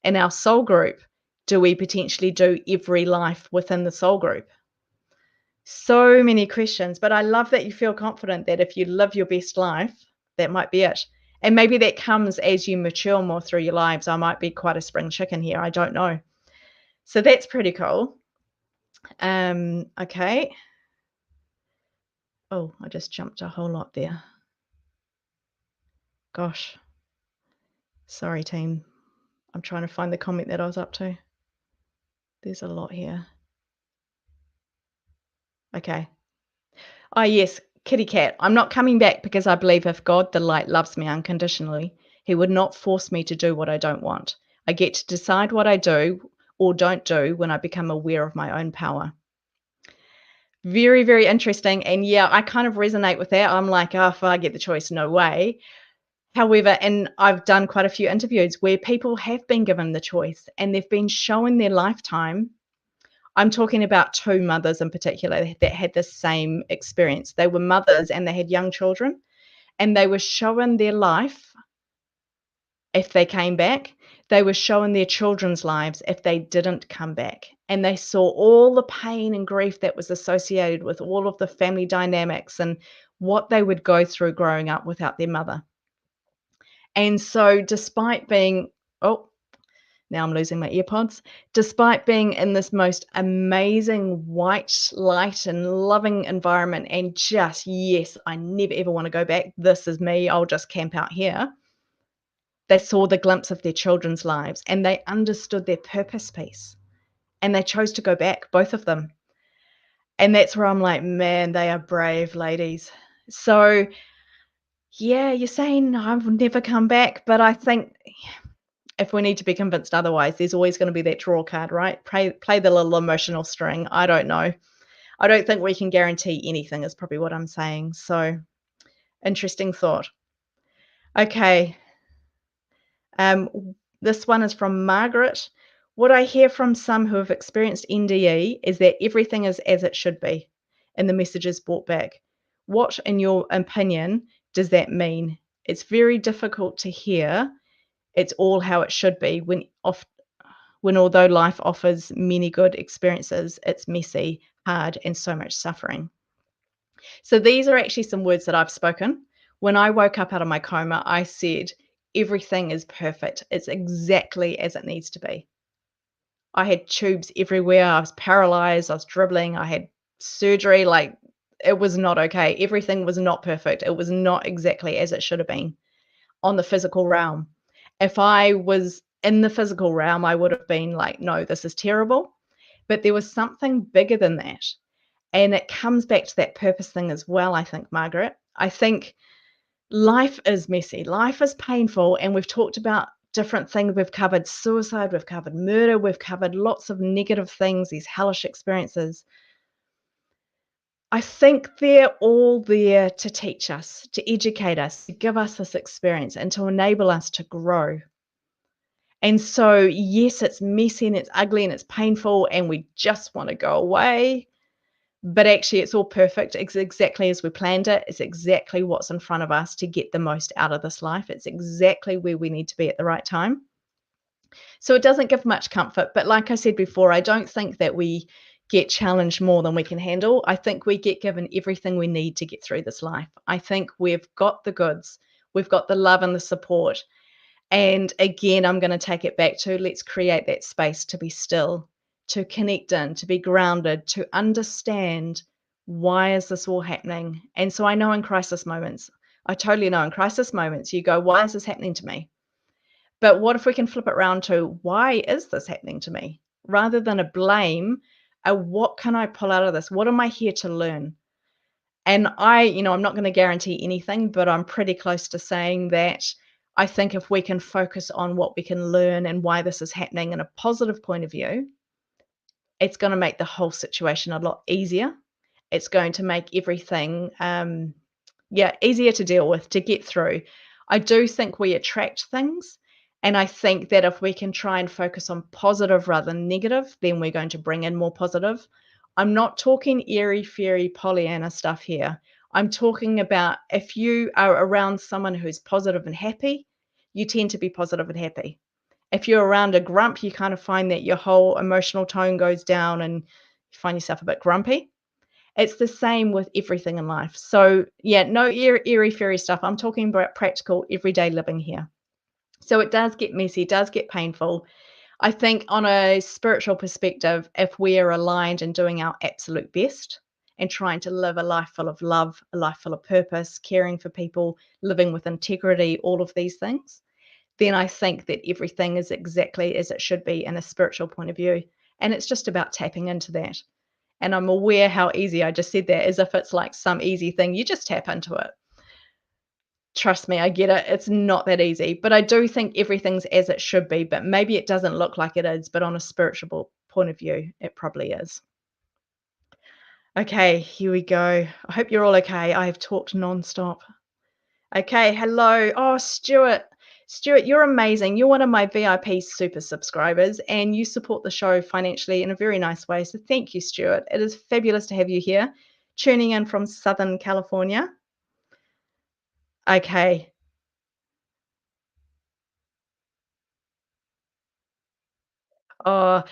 In our soul group, do we potentially do every life within the soul group? So many questions, but I love that you feel confident that if you live your best life, that might be it. And maybe that comes as you mature more through your lives. I might be quite a spring chicken here. I don't know. So that's pretty cool. Okay. Oh, I just jumped a whole lot there. Gosh. Sorry, team. I'm trying to find the comment that I was up to. There's a lot here. Okay. Oh, yes, kitty cat. I'm not coming back because I believe if God, the light, loves me unconditionally, he would not force me to do what I don't want. I get to decide what I do or don't do when I become aware of my own power. Very, very interesting. And yeah, I kind of resonate with that. I'm like, oh, if I get the choice, no way. However, and I've done quite a few interviews where people have been given the choice and they've been shown their lifetime. I'm talking about 2 mothers in particular that had the same experience. They were mothers and they had young children, and they were shown their life if they came back. They were shown their children's lives if they didn't come back. And they saw all the pain and grief that was associated with all of the family dynamics and what they would go through growing up without their mother. And so despite being oh, now I'm losing my earpods. Despite being in this most amazing white light and loving environment and just, yes, I never ever want to go back. This is me. I'll just camp out here. They saw the glimpse of their children's lives and they understood their purpose piece and they chose to go back, both of them. And that's where I'm like, man, they are brave ladies. So, yeah, you're saying I've never come back, but I think if we need to be convinced otherwise, there's always going to be that draw card, right? Play the little emotional string. I don't know. I don't think we can guarantee anything, is probably what I'm saying. So, interesting thought. Okay. Um, this one is from Margaret. What I hear from some who have experienced NDE is that everything is as it should be, and the message is brought back. What, in your opinion, does that mean? It's very difficult to hear. It's all how it should be when although life offers many good experiences, it's messy, hard, and so much suffering. So these are actually some words that I've spoken. When I woke up out of my coma, I said, everything is perfect. It's exactly as it needs to be. I had tubes everywhere. I was paralyzed. I was dribbling. I had surgery. Like, it was not okay. Everything was not perfect. It was not exactly as it should have been on the physical realm. If I was in the physical realm, I would have been like, no, this is terrible. But there was something bigger than that. And it comes back to that purpose thing as well, I think, Margaret. I think life is messy, life is painful, and we've talked about different things. We've covered suicide, we've covered murder, we've covered lots of negative things, these hellish experiences. I think they're all there to teach us, to educate us, to give us this experience and to enable us to grow. And so, yes, it's messy and it's ugly and it's painful and we just want to go away. But actually, it's all perfect. It's exactly as we planned it. It's exactly what's in front of us to get the most out of this life. It's exactly where we need to be at the right time. So it doesn't give much comfort. But like I said before, I don't think that we get challenged more than we can handle. I think we get given everything we need to get through this life. I think we've got the goods, we've got the love and the support. And again, I'm going to take it back to let's create that space to be still, to connect in, to be grounded, to understand why is this all happening. And so I know in crisis moments, I totally know in crisis moments, you go, why is this happening to me? But what if we can flip it around to why is this happening to me? Rather than a blame, what can I pull out of this? What am I here to learn? And I'm not going to guarantee anything, but I'm pretty close to saying that I think if we can focus on what we can learn and why this is happening in a positive point of view, it's going to make the whole situation a lot easier. It's going to make everything, easier to deal with, to get through. I do think we attract things. And I think that if we can try and focus on positive rather than negative, then we're going to bring in more positive. I'm not talking airy fairy Pollyanna stuff here. I'm talking about if you are around someone who's positive and happy, you tend to be positive and happy. If you're around a grump, you kind of find that your whole emotional tone goes down and you find yourself a bit grumpy. It's the same with everything in life. So, yeah, no airy fairy stuff. I'm talking about practical, everyday living here. So it does get messy, it does get painful. I think on a spiritual perspective, if we are aligned and doing our absolute best and trying to live a life full of love, a life full of purpose, caring for people, living with integrity, all of these things, then I think that everything is exactly as it should be in a spiritual point of view. And it's just about tapping into that. And I'm aware how easy I just said that, as if it's like some easy thing. You just tap into it. Trust me, I get it. It's not that easy. But I do think everything's as it should be. But maybe it doesn't look like it is. But on a spiritual point of view, it probably is. Okay, here we go. I hope you're all okay. I have talked nonstop. Okay, hello. Oh, Stuart. Stuart, you're amazing. You're one of my VIP super subscribers and you support the show financially in a very nice way. So thank you, Stuart. It is fabulous to have you here, tuning in from Southern California. Okay. Oh,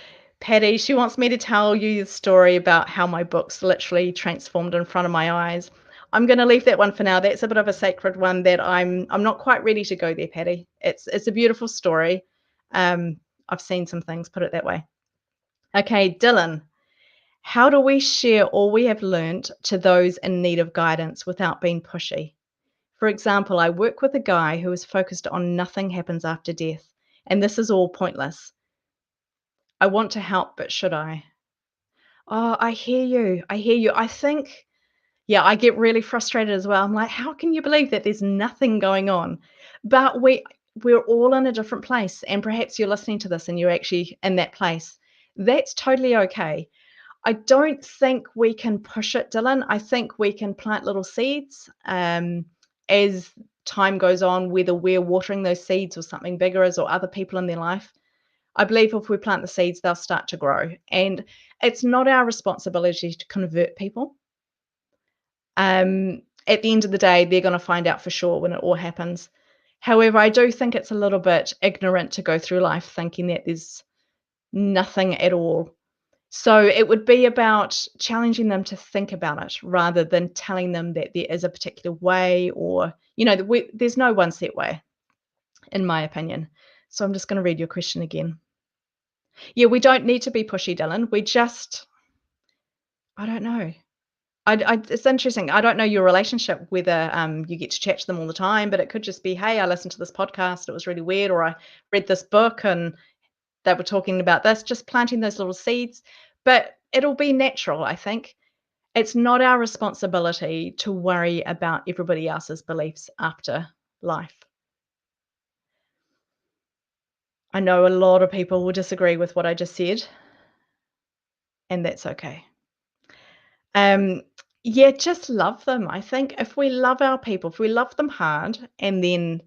Patty, she wants me to tell you the story about how my books literally transformed in front of my eyes. I'm going to leave that one for now. That's a bit of a sacred one that I'm not quite ready to go there, Patty. It's a beautiful story. I've seen some things, put it that way. Okay, Dylan, how do we share all we have learnt to those in need of guidance without being pushy? For example, I work with a guy who is focused on nothing happens after death, and this is all pointless. I want to help, but should I? Oh, I hear you. I hear you. I think, yeah, I get really frustrated as well. I'm like, how can you believe that there's nothing going on? But we're all in a different place, and perhaps you're listening to this and you're actually in that place. That's totally okay. I don't think we can push it, Dylan. I think we can plant little seeds as time goes on, whether we're watering those seeds or something bigger is or other people in their life. I believe if we plant the seeds, they'll start to grow. And it's not our responsibility to convert people. At the end of the day, they're going to find out for sure when it all happens. However, I do think it's a little bit ignorant to go through life thinking that there's nothing at all. So it would be about challenging them to think about it rather than telling them that there is a particular way or, there's no one set way. in my opinion. So I'm just going to read your question again. Yeah, we don't need to be pushy, Dylan. We just, I don't know. It's interesting. I don't know your relationship, whether you get to chat to them all the time, but it could just be, hey, I listened to this podcast. It was really weird. Or I read this book and they were talking about this, just planting those little seeds. But it'll be natural, I think. It's not our responsibility to worry about everybody else's beliefs after life. I know a lot of people will disagree with what I just said, and that's okay. Um, yeah, just love them. I think if we love our people, if we love them hard, and then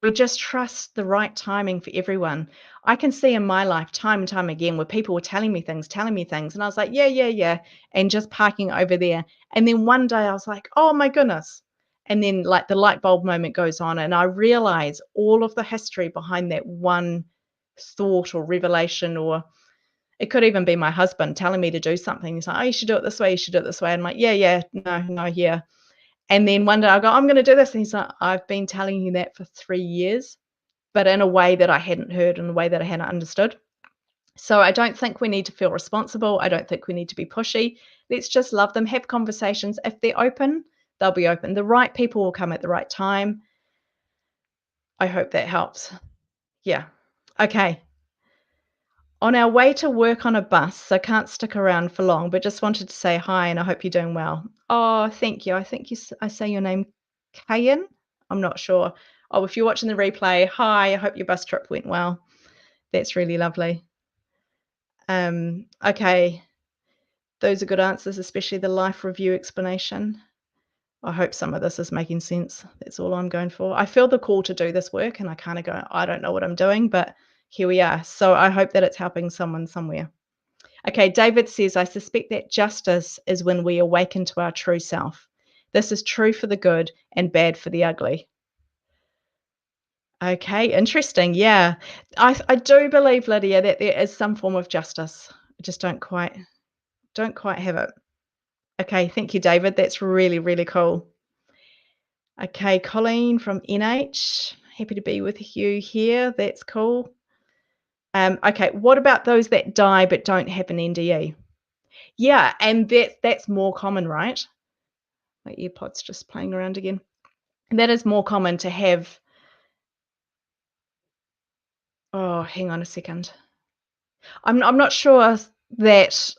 we just trust the right timing for everyone. I can see in my life time and time again where people were telling me things, and I was like, yeah, yeah, yeah, and just parking over there. And then one day I was like, oh my goodness. And then like the light bulb moment goes on, and I realize all of the history behind that one thought or revelation, or it could even be my husband telling me to do something. He's like, oh, you should do it this way, you should do it this way. And I'm like, yeah, yeah, no, no, yeah. And then one day I go, I'm going to do this. And he's like, I've been telling you that for 3 years, but in a way that I hadn't heard, in a way that I hadn't understood. So I don't think we need to feel responsible. I don't think we need to be pushy. Let's just love them, have conversations. If they're open, they'll be open. The right people will come at the right time. I hope that helps. Yeah. Okay. On our way to work on a bus, so can't stick around for long, but just wanted to say hi and I hope you're doing well. Oh, thank you. I think I say your name Kayan. I'm not sure. Oh, if you're watching the replay, hi. I hope your bus trip went well. That's really lovely. Okay. Those are good answers, especially the life review explanation. I hope some of this is making sense. That's all I'm going for. I feel the call to do this work and I kind of go, I don't know what I'm doing, but here we are. So I hope that it's helping someone somewhere. Okay, David says, I suspect that justice is when we awaken to our true self. This is true for the good and bad for the ugly. Okay, interesting. Yeah. I do believe, Lydia, that there is some form of justice. I just don't quite have it. Okay, thank you, David. That's really, really cool. Okay, Colleen from NH. Happy to be with you here. That's cool. Okay, what about those that die but don't have an NDE? Yeah, and that's more common, right? My earpods just playing around again. That is more common to have. Oh, hang on a second. I'm not sure that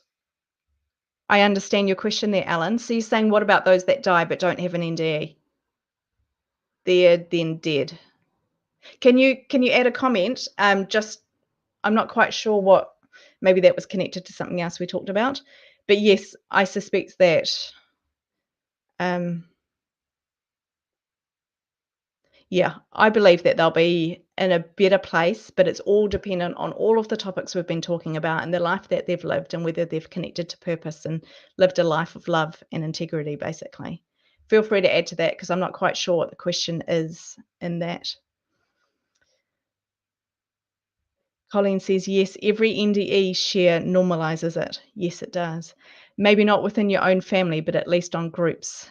I understand your question there, Alan. So you're saying what about those that die but don't have an NDE? They're then dead. Can you add a comment? Just I'm not quite sure what. Maybe that was connected to something else we talked about. But yes, I suspect that. Um, Yeah, I believe that they'll be in a better place, but it's all dependent on all of the topics we've been talking about and the life that they've lived and whether they've connected to purpose and lived a life of love and integrity, basically. Feel free to add to that because I'm not quite sure what the question is in that. Colleen says, yes, every NDE share normalizes it. Yes, it does. Maybe not within your own family, but at least on groups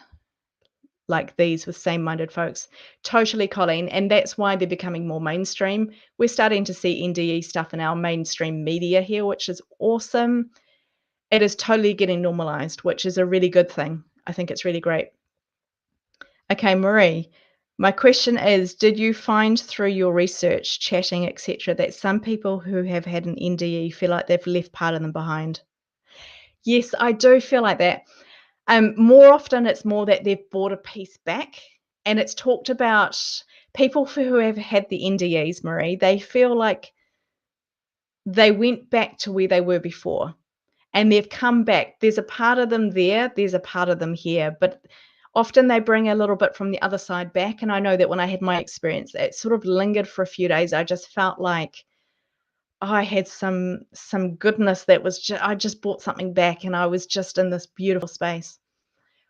like these with same-minded folks. Totally, Colleen, and that's why they're becoming more mainstream. We're starting to see NDE stuff in our mainstream media here, which is awesome. It is totally getting normalized, which is a really good thing. I think it's really great. Okay, Marie, my question is, did you find through your research, chatting, etc., that some people who have had an NDE feel like they've left part of them behind? Yes, I do feel like that. More often, it's more that they've brought a piece back, and it's talked about people who have had the NDEs, Marie, they feel like they went back to where they were before, and they've come back. There's a part of them there, there's a part of them here, but often they bring a little bit from the other side back, and I know that when I had my experience, it sort of lingered for a few days. I just felt like I had some goodness that was I just brought something back, and I was just in this beautiful space.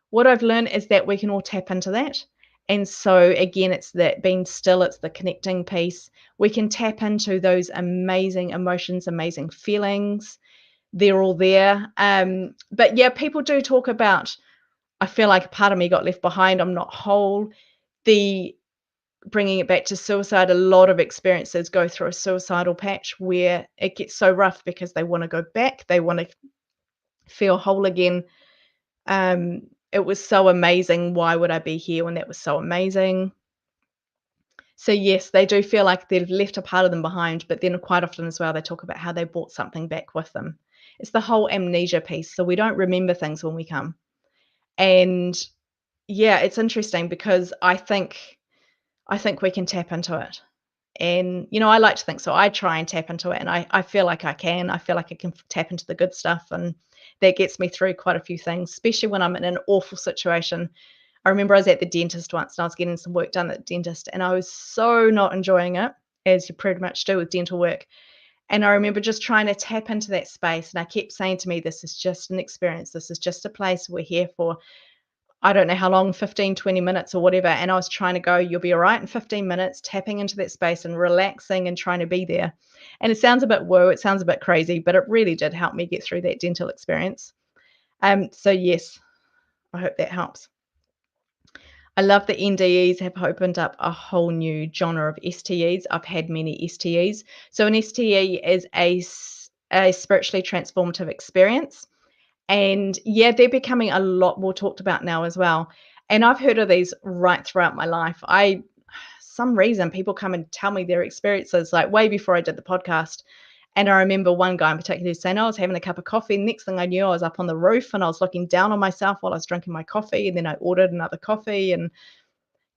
What I've learned is that we can all tap into that. And so again, it's that being still, it's the connecting piece. We can tap into those amazing emotions, amazing feelings. They're all there. But yeah, people do talk about, I feel like a part of me got left behind. I'm not whole. The bringing it back to suicide, a lot of experiences go through a suicidal patch where it gets so rough because they want to go back, they want to feel whole again. It was so amazing. Why would I be here when that was so amazing? So yes, they do feel like they've left a part of them behind, but then quite often as well, they talk about how they brought something back with them. It's the whole amnesia piece. So we don't remember things when we come. And yeah, it's interesting because I think we can tap into it. And, I like to think so. I try and tap into it, and I feel like I can. I feel like I can tap into the good stuff, and that gets me through quite a few things, especially when I'm in an awful situation. I remember I was at the dentist once, and I was getting some work done at the dentist, and I was so not enjoying it, as you pretty much do with dental work. And I remember just trying to tap into that space, and I kept saying to me, "This is just an experience. This is just a place we're here for." I don't know how long, 15, 20 minutes or whatever. And I was trying to go, you'll be all right in 15 minutes, tapping into that space and relaxing and trying to be there. And it sounds a bit woo, it sounds a bit crazy, but it really did help me get through that dental experience. So yes, I hope that helps. I love the NDEs have opened up a whole new genre of STEs. I've had many STEs. So an STE is a spiritually transformative experience. And yeah, they're becoming a lot more talked about now as well. And I've heard of these right throughout my life. Some reason people come and tell me their experiences like way before I did the podcast. And I remember one guy in particular saying, I was having a cup of coffee. Next thing I knew, I was up on the roof and I was looking down on myself while I was drinking my coffee. And then I ordered another coffee. And,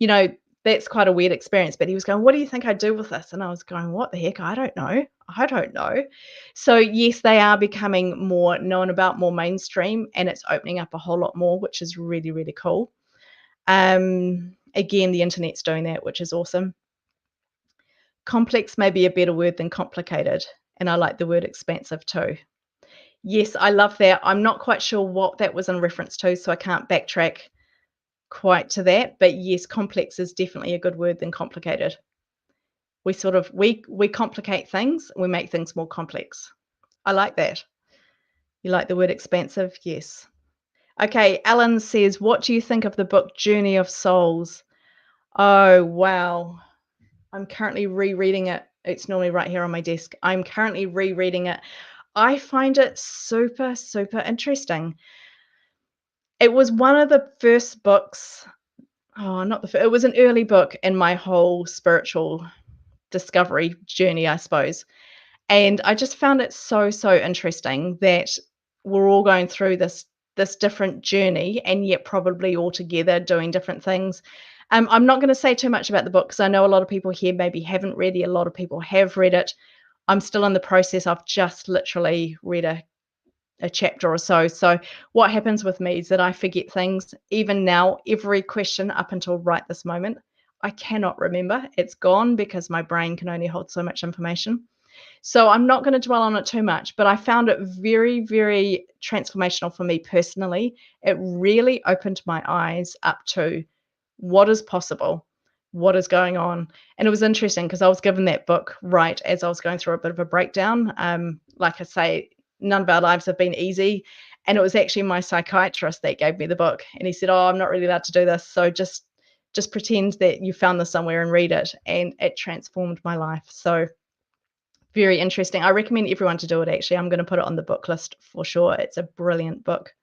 you know, that's quite a weird experience. But he was going, what do you think I do with this? And I was going, what the heck? I don't know. I don't know. So, yes, they are becoming more known about, more mainstream, and it's opening up a whole lot more, which is really, really cool. Again, the internet's doing that, which is awesome. Complex may be a better word than complicated, and I like the word expansive too. Yes, I love that. I'm not quite sure what that was in reference to, so I can't backtrack quite to that. But yes, complex is definitely a good word than complicated. We sort of we complicate things, we make things more complex. I like that. You like the word expansive? Yes. Okay, Alan says, what do you think of the book Journey of Souls? Oh, wow. I'm currently rereading it. It's normally right here on my desk. I'm currently rereading it. I find it super, super interesting. It was one of the first books. Oh, not the first. It was an early book in my whole spiritual discovery journey, I suppose. And I just found it so, so interesting that we're all going through this different journey and yet probably all together doing different things. I'm not going to say too much about the book because I know a lot of people here maybe haven't read it. A lot of people have read it. I'm still in the process. I've just literally read a chapter or so. So what happens with me is that I forget things. Even now, every question up until right this moment, I cannot remember. It's gone because my brain can only hold so much information. So I'm not going to dwell on it too much, but I found it very, very transformational for me personally. It really opened my eyes up to what is possible, what is going on. And it was interesting because I was given that book right as I was going through a bit of a breakdown. Like I say, none of our lives have been easy. And it was actually my psychiatrist that gave me the book. And he said, oh, I'm not really allowed to do this. So just pretend that you found this somewhere and read it. And it transformed my life. So very interesting. I recommend everyone to do it, actually. I'm going to put it on the book list for sure. It's a brilliant book.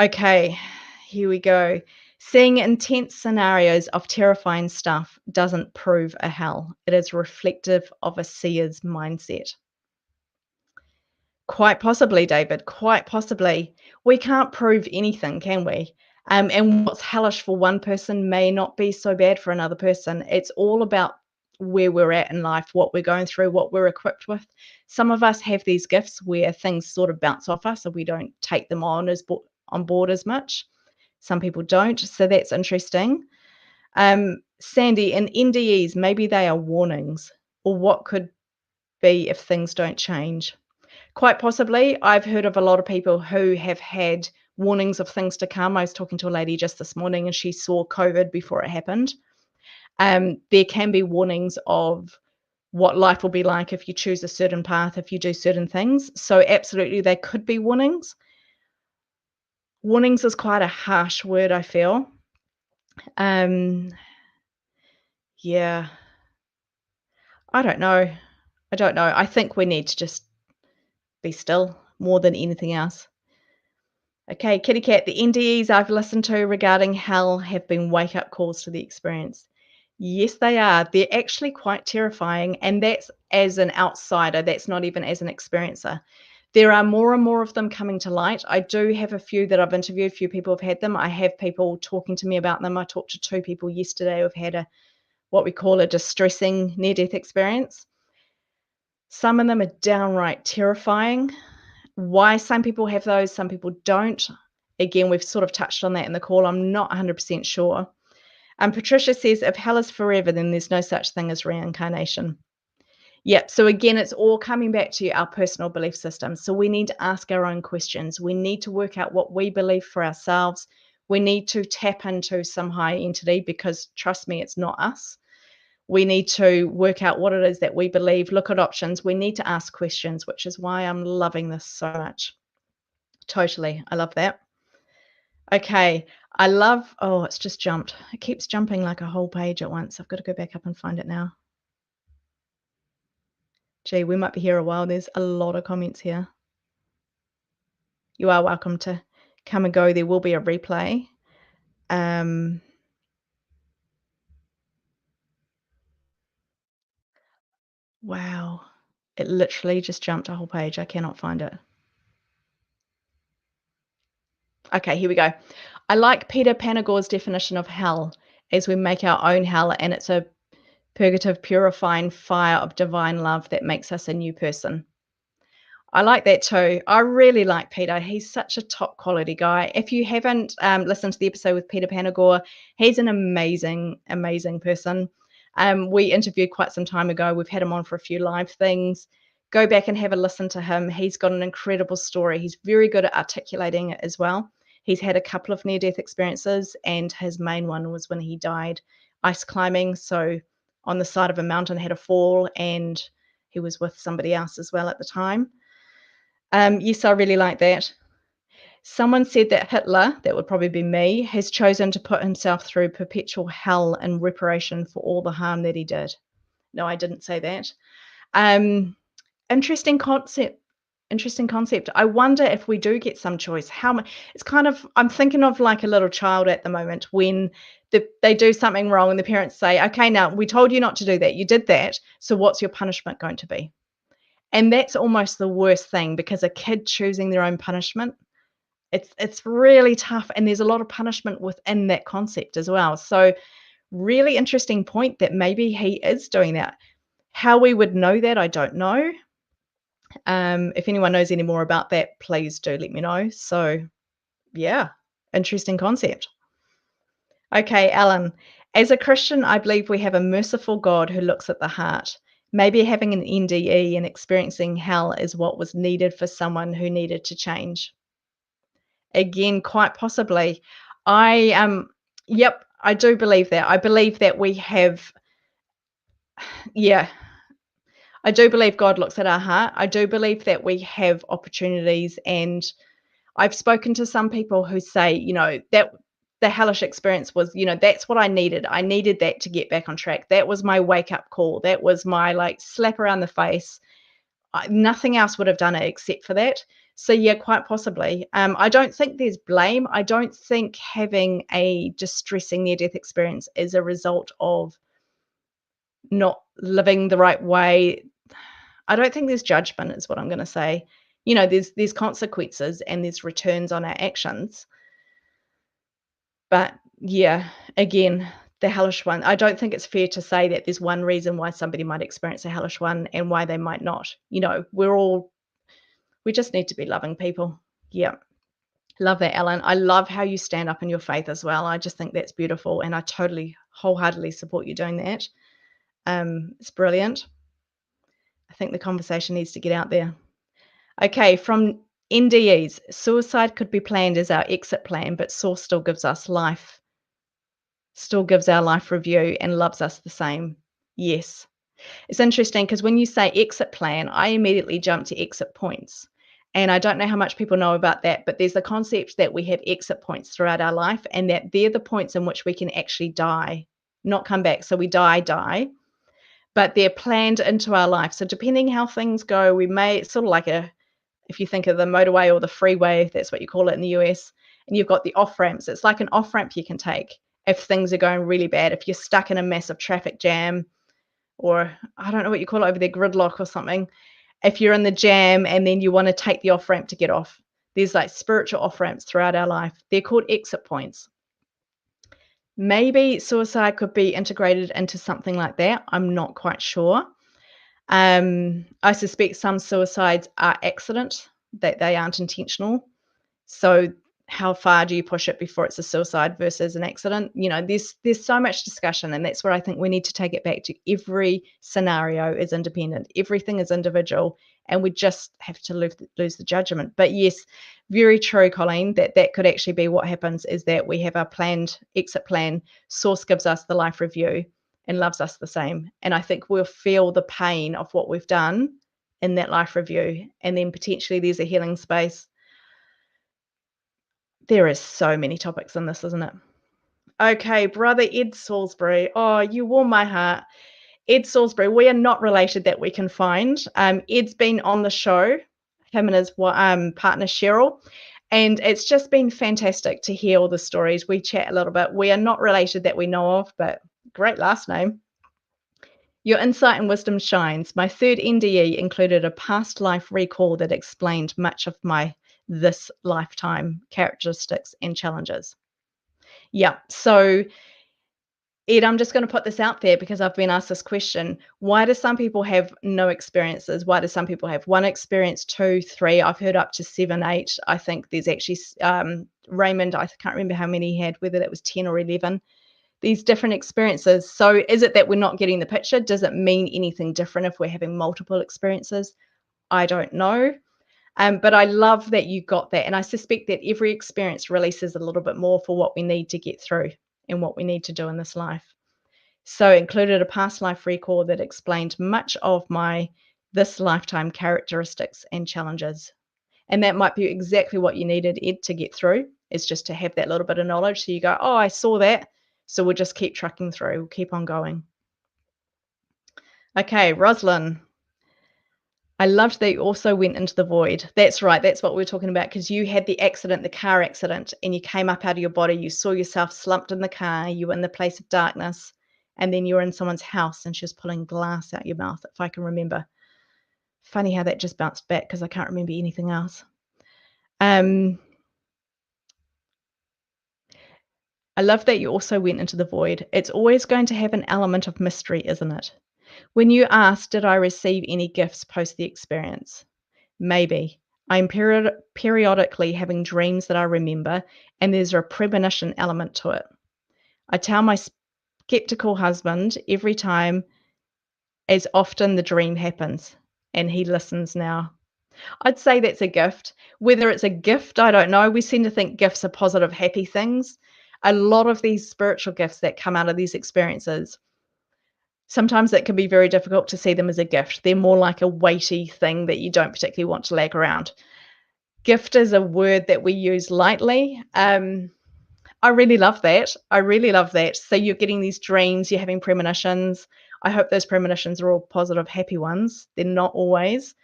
Okay, here we go. Seeing intense scenarios of terrifying stuff doesn't prove a hell. It is reflective of a seer's mindset. Quite possibly, David, quite possibly. We can't prove anything, can we? And what's hellish for one person may not be so bad for another person. It's all about where we're at in life, what we're going through, what we're equipped with. Some of us have these gifts where things sort of bounce off us and we don't take them on board as much. Some people don't, so that's interesting. Sandy, in NDEs, maybe they are warnings, or what could be if things don't change. Quite possibly. I've heard of a lot of people who have had warnings of things to come. I was talking to a lady just this morning and she saw COVID before it happened. There can be warnings of what life will be like if you choose a certain path, if you do certain things. So absolutely, they could be warnings. Warnings is quite a harsh word, I feel. Um, Yeah. I don't know. I don't know. I think we need to just be still more than anything else. Okay, kitty cat, the NDEs I've listened to regarding hell have been wake up calls to the experience. Yes, they are. They're actually quite terrifying. And that's as an outsider, that's not even as an experiencer. There are more and more of them coming to light. I do have a few that I've interviewed, a few people have had them. I have people talking to me about them. I talked to two people yesterday who've had a what we call a distressing near death experience. Some of them are downright terrifying. Why some people have those, some people don't. Again, we've sort of touched on that in the call. I'm not 100% sure. Patricia says, if hell is forever, then there's no such thing as reincarnation. Yep. So again, it's all coming back to our personal belief system. So we need to ask our own questions. We need to work out what we believe for ourselves. We need to tap into some high entity because trust me, it's not us. We need to work out what it is that we believe, look at options. We need to ask questions, which is why I'm loving this so much. Totally. I love that. Okay. I love, oh, it's just jumped. It keeps jumping like a whole page at once. I've got to go back up and find it now. Gee, we might be here a while. There's a lot of comments here. You are welcome to come and go. There will be a replay. Wow. It literally just jumped a whole page. I cannot find it. Okay, here we go. I like Peter Panagore's definition of hell as we make our own hell, and it's a purgative, purifying fire of divine love that makes us a new person. I like that too. I really like Peter. He's such a top quality guy. If you haven't listened to the episode with Peter Panagore, he's an amazing, amazing person. We interviewed quite some time ago. We've had him on for a few live things. Go back and have a listen to him. He's got an incredible story. He's very good at articulating it as well. He's had a couple of near death experiences, and his main one was when he died ice climbing. So, on the side of a mountain, had a fall, and he was with somebody else as well at the time. Yes, I really like that. Someone said that Hitler, that would probably be me, has chosen to put himself through perpetual hell in reparation for all the harm that he did. No, I didn't say that. Um, interesting concept. Interesting concept. I wonder if we do get some choice. How much? It's kind of. I'm thinking of like a little child at the moment when they do something wrong and the parents say, "Okay, now we told you not to do that. You did that. So what's your punishment going to be?" And that's almost the worst thing because a kid choosing their own punishment, it's really tough, and there's a lot of punishment within that concept as well. So, really interesting point that maybe he is doing that. How we would know that, I don't know. If anyone knows any more about that, please do let me know. So, yeah, interesting concept. Okay, Alan. As a Christian, I believe we have a merciful God who looks at the heart. Maybe having an NDE and experiencing hell is what was needed for someone who needed to change. Again, quite possibly. I yep, I do believe that. I believe that we have yeah, I do believe God looks at our heart. I do believe that we have opportunities, and I've spoken to some people who say, that the hellish experience was, that's what I needed. I needed that to get back on track. That was my wake up call. That was my like slap around the face. Nothing else would have done it except for that. So yeah, quite possibly. I don't think there's blame. I don't think having a distressing near-death experience is a result of not living the right way. I don't think there's judgment, is what I'm going to say. There's consequences and there's returns on our actions. But yeah, again, the hellish one. I don't think it's fair to say that there's one reason why somebody might experience a hellish one and why they might not. We just need to be loving people. Yeah. Love that, Ellen. I love how you stand up in your faith as well. I just think that's beautiful. And I totally, wholeheartedly support you doing that. It's brilliant. I think the conversation needs to get out there. Okay, from NDEs, suicide could be planned as our exit plan, but Source still gives us life, still gives our life review and loves us the same. Yes. It's interesting because when you say exit plan, I immediately jump to exit points. And I don't know how much people know about that, but there's the concept that we have exit points throughout our life and that they're the points in which we can actually die not come back. So we die, but they're planned into our life. So depending how things go, we may, it's sort of like if you think of the motorway or the freeway, that's what you call it in the US, and you've got the off ramps. It's like an off ramp you can take if things are going really bad. If you're stuck in a massive traffic jam, or I don't know what you call it over there, gridlock or something. If you're in the jam and then you want to take the off ramp to get off, there's like spiritual off ramps throughout our life. They're called exit points. Maybe suicide could be integrated into something like that. I'm not quite sure. I suspect some suicides are accident, that they aren't intentional. So how far do you push it before it's a suicide versus an accident? You know, there's so much discussion, and that's where I think we need to take it back to every scenario is independent. Everything is individual, and we just have to lose the judgment. But yes, very true, Colleen, that could actually be what happens, is that we have our planned exit plan. Source gives us the life review and loves us the same. And I think we'll feel the pain of what we've done in that life review. And then potentially there's a healing space. There is so many topics in this, isn't it? Okay, brother Ed Salisbury. Oh, you warm my heart. Ed Salisbury, we are not related that we can find. Ed's been on the show, him and his partner Cheryl, and it's just been fantastic to hear all the stories. We chat a little bit. We are not related that we know of, but great last name. Your insight and wisdom shines. My third NDE included a past life recall that explained much of my this lifetime characteristics and challenges. Yeah. So, Ed, I'm just going to put this out there because I've been asked this question. Why do some people have no experiences? Why do some people have one experience, two, three? I've heard up to 7, 8. I think there's actually Raymond, I can't remember how many he had, whether that was 10 or 11. These different experiences. So is it that we're not getting the picture? Does it mean anything different if we're having multiple experiences? I don't know. But I love that you got that. And I suspect that every experience releases a little bit more for what we need to get through and what we need to do in this life. So included a past life recall that explained much of my this lifetime characteristics and challenges. And that might be exactly what you needed, Ed, to get through, is just to have that little bit of knowledge. So you go, oh, I saw that. So we'll just keep trucking through. We'll keep on going. Okay, Roslyn. I loved that you also went into the void. That's right. That's what we were talking about, because you had the accident, the car accident, and you came up out of your body. You saw yourself slumped in the car. You were in the place of darkness. And then you were in someone's house and she was pulling glass out your mouth, if I can remember. Funny how that just bounced back because I can't remember anything else. I love that you also went into the void. It's always going to have an element of mystery, isn't it? When you asked, did I receive any gifts post the experience? Maybe. I'm periodically having dreams that I remember, and there's a premonition element to it. I tell my skeptical husband every time, as often the dream happens, and he listens now. I'd say that's a gift. Whether it's a gift, I don't know. We seem to think gifts are positive, happy things. A lot of these spiritual gifts that come out of these experiences, sometimes it can be very difficult to see them as a gift. They're more like a weighty thing that you don't particularly want to lag around. Gift is a word that we use lightly. I really love that. I really love that. So you're getting these dreams, you're having premonitions. I hope those premonitions are all positive, happy ones. They're not always.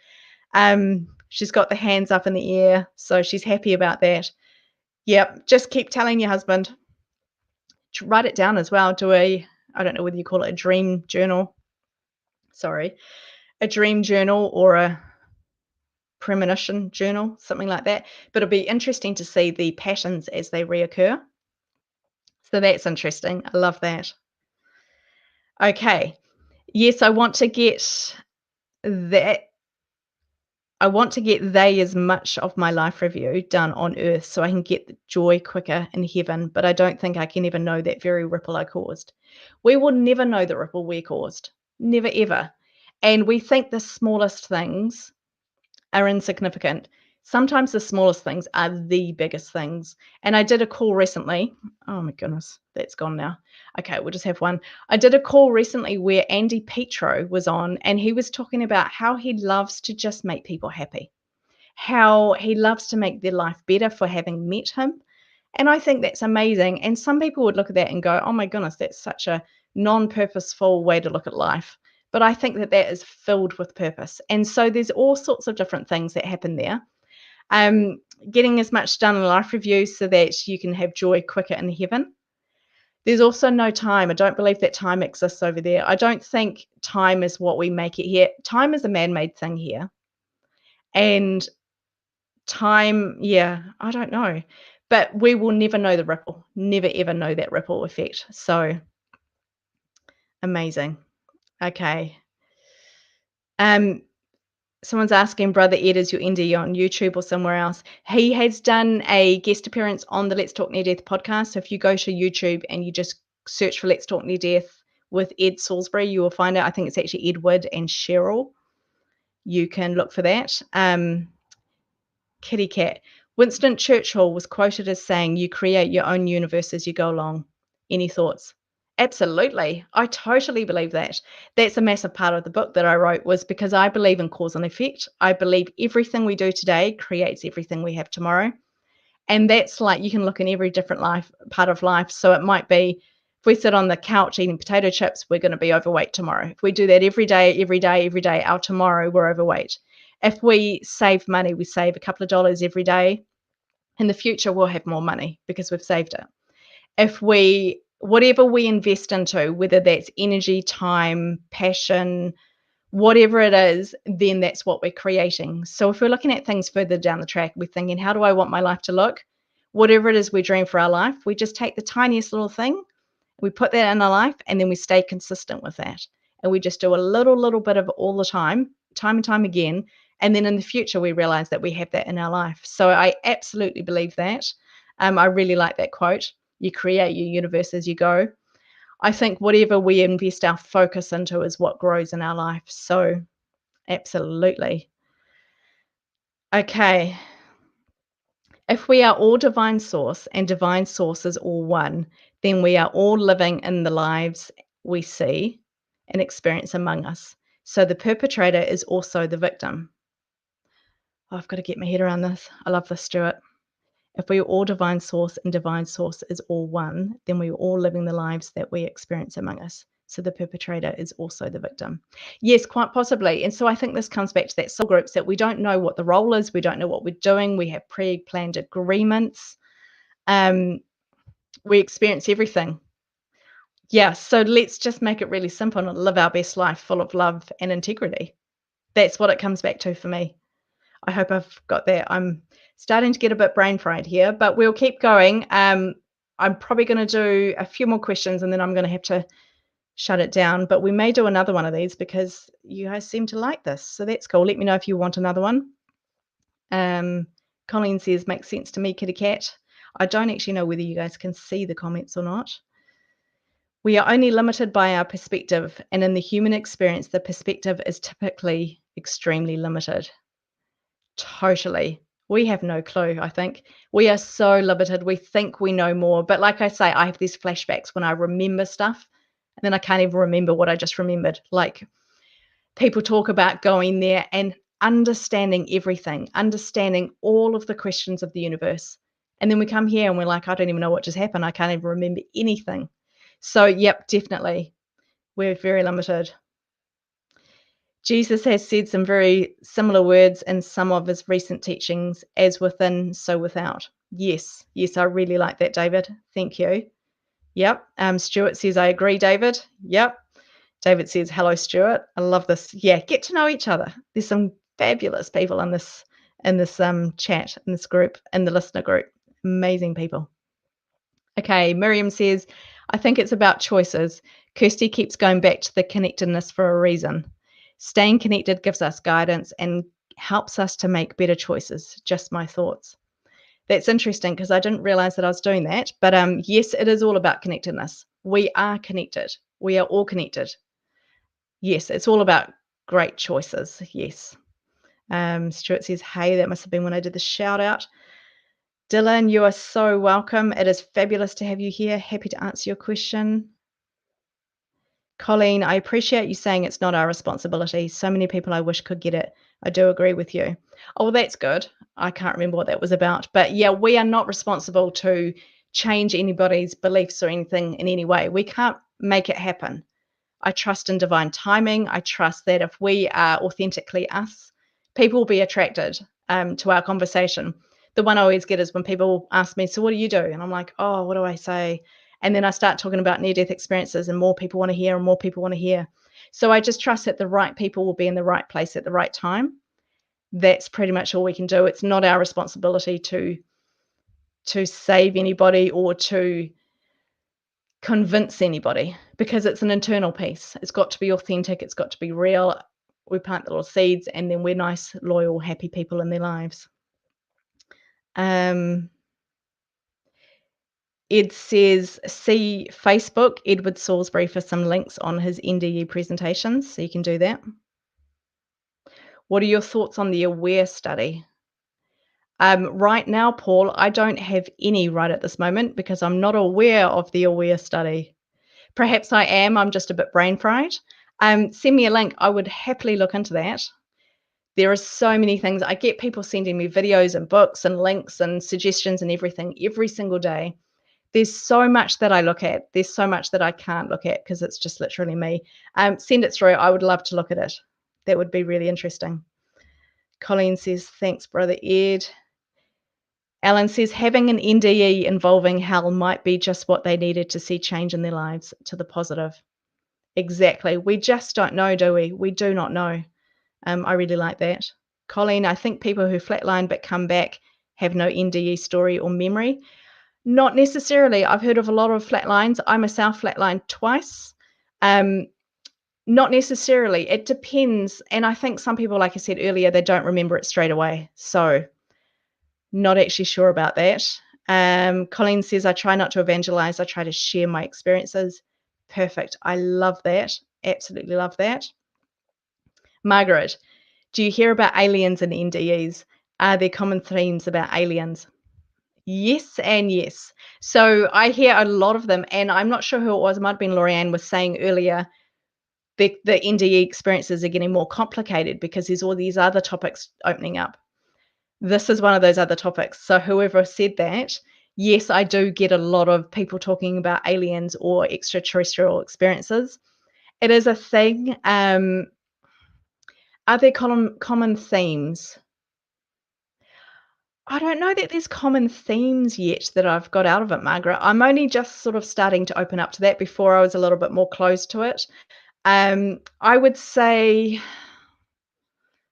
She's got the hands up in the air, so she's happy about that. Yep, just keep telling your husband. Write it down as well. I don't know whether you call it a dream journal. Sorry, a dream journal or a premonition journal, something like that. But it'll be interesting to see the patterns as they reoccur. So that's interesting. I love that. Okay. Yes, I want to get that. I want to get they as much of my life review done on earth so I can get the joy quicker in heaven, but I don't think I can ever know that very ripple I caused. We will never know the ripple we caused. Never, ever. And we think the smallest things are insignificant. Sometimes the smallest things are the biggest things. And I did a call recently. Oh my goodness, that's gone now. Okay, we'll just have one. I did a call recently where Andy Petro was on, and he was talking about how he loves to just make people happy, how he loves to make their life better for having met him. And I think that's amazing. And some people would look at that and go, oh my goodness, that's such a non-purposeful way to look at life. But I think that that is filled with purpose. And so there's all sorts of different things that happen there. Um, Getting as much done in life review so that you can have joy quicker in heaven. There's also no time. I don't believe that time exists over there. I don't think time is what we make it here. Time is a man-made thing here. And time, yeah, I don't know. But we will never know the ripple, never ever know that ripple effect. So amazing. Okay. Um, Someone's asking, Brother Ed, is your NDE on YouTube or somewhere else? He has done a guest appearance on the Let's Talk Near Death podcast. So if you go to YouTube and you just search for Let's Talk Near Death with Ed Salisbury, you will find out. I think it's actually Edward and Cheryl. You can look for that. Kitty Cat. Winston Churchill was quoted as saying, you create your own universe as you go along. Any thoughts? Absolutely. I totally believe that. That's a massive part of the book that I wrote, was because I believe in cause and effect. I believe everything we do today creates everything we have tomorrow. And that's like, you can look in every different part of life. So it might be, if we sit on the couch eating potato chips, we're going to be overweight tomorrow. If we do that every day, our tomorrow, we're overweight. If we save money, we save a couple of dollars every day. In the future, we'll have more money because we've saved it. If whatever we invest into, whether that's energy, time, passion, whatever it is, then that's what we're creating. So if we're looking at things further down the track, we're thinking, how do I want my life to look? Whatever it is we dream for our life, we just take the tiniest little thing, we put that in our life, and then we stay consistent with that. And we just do a little bit of it all the time and time again. And then in the future, we realize that we have that in our life. So I absolutely believe that. I really like that quote. You create your universe as you go. I think whatever we invest our focus into is what grows in our life. So absolutely. Okay. If we are all divine source and divine source is all one, then we are all living in the lives we see and experience among us. So the perpetrator is also the victim. Oh, I've got to get my head around this. I love this, Stuart. If we are all divine source and divine source is all one, then we are all living the lives that we experience among us. So the perpetrator is also the victim. Yes, quite possibly. And so I think this comes back to that soul groups, that we don't know what the role is. We don't know what we're doing. We have pre-planned agreements. We experience everything. Yeah, so let's just make it really simple and live our best life full of love and integrity. That's what it comes back to for me. I hope I've got that. I'm starting to get a bit brain fried here, but we'll keep going. I'm probably going to do a few more questions and then I'm going to have to shut it down, but we may do another one of these because you guys seem to like this. So that's cool. Let me know if you want another one. Colleen says, makes sense to me, Kitty Cat. I don't actually know whether you guys can see the comments or not. We are only limited by our perspective, and in the human experience, the perspective is typically extremely limited. Totally. We have no clue, I think. We are so limited. We think we know more. But like I say, I have these flashbacks when I remember stuff, and then I can't even remember what I just remembered. Like, people talk about going there and understanding everything, understanding all of the questions of the universe. And then we come here and we're like, I don't even know what just happened. I can't even remember anything. So, yep, definitely. We're very limited. Jesus has said some very similar words in some of his recent teachings, as within, so without. Yes, I really like that, David. Thank you. Yep. Stuart says, I agree, David. Yep. David says, hello, Stuart. I love this. Yeah, get to know each other. There's some fabulous people in this chat, in this group, in the listener group. Amazing people. Okay, Miriam says, I think it's about choices. Kirstie keeps going back to the connectedness for a reason. Staying connected gives us guidance and helps us to make better choices. Just my thoughts. That's interesting because I didn't realize that I was doing that. But yes, it is all about connectedness. We are connected. We are all connected. Yes, it's all about great choices. Yes. Stuart says, hey, that must have been when I did the shout out. Dylan, you are so welcome. It is fabulous to have you here. Happy to answer your question. Colleen, I appreciate you saying it's not our responsibility. So many people I wish could get it. I do agree with you. Oh, well, that's good. I can't remember what that was about. But yeah, we are not responsible to change anybody's beliefs or anything in any way. We can't make it happen. I trust in divine timing. I trust that if we are authentically us, people will be attracted to our conversation. The one I always get is when people ask me, "So what do you do?" And I'm like, "Oh, what do I say?" And then I start talking about near-death experiences, and more people want to hear, and more people want to hear. So I just trust that the right people will be in the right place at the right time. That's pretty much all we can do. It's not our responsibility to save anybody or to convince anybody, because it's an internal piece. It's got to be authentic. It's got to be real. We plant the little seeds, and then we're nice, loyal, happy people in their lives. Um, Ed says, see Facebook, Edward Salisbury, for some links on his NDE presentations. So you can do that. What are your thoughts on the AWARE study? Right now, Paul, I don't have any right at this moment because I'm not aware of the AWARE study. Perhaps I am. I'm just a bit brain fried. Send me a link. I would happily look into that. There are so many things. I get people sending me videos and books and links and suggestions and everything every single day. There's so much that I look at. There's so much that I can't look at because it's just literally me. Send it through. I would love to look at it. That would be really interesting. Colleen says, thanks, Brother Ed. Alan says, having an NDE involving hell might be just what they needed to see change in their lives to the positive. Exactly. We just don't know, do we? We do not know. I really like that. Colleen, I think people who flatline but come back have no NDE story or memory. Not necessarily. I've heard of a lot of flatlines. I myself flatlined twice. Not necessarily. It depends. And I think some people, like I said earlier, they don't remember it straight away. So not actually sure about that. Colleen says, I try not to evangelize. I try to share my experiences. Perfect. I love that. Absolutely love that. Margaret, do you hear about aliens and NDEs? Are there common themes about aliens? Yes and yes. So I hear a lot of them, and I'm not sure who it was. It might have been Lorianne was saying earlier the NDE experiences are getting more complicated because there's all these other topics opening up. This is one of those other topics. So whoever said that, yes, I do get a lot of people talking about aliens or extraterrestrial experiences. It is a thing. Are there common themes? I don't know that there's common themes yet that I've got out of it, Margaret. I'm only just sort of starting to open up to that. Before I was a little bit more closed to it. I would say,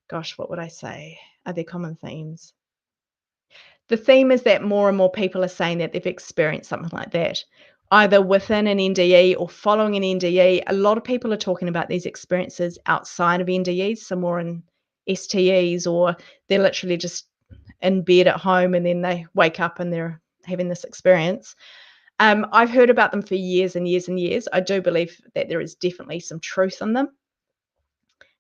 gosh, what would I say? Are there common themes? The theme is that more and more people are saying that they've experienced something like that, either within an NDE or following an NDE. A lot of people are talking about these experiences outside of NDEs, some more in STEs, or they're literally just in bed at home and then they wake up and they're having this experience. I've heard about them for years and years and years. I do believe that there is definitely some truth in them.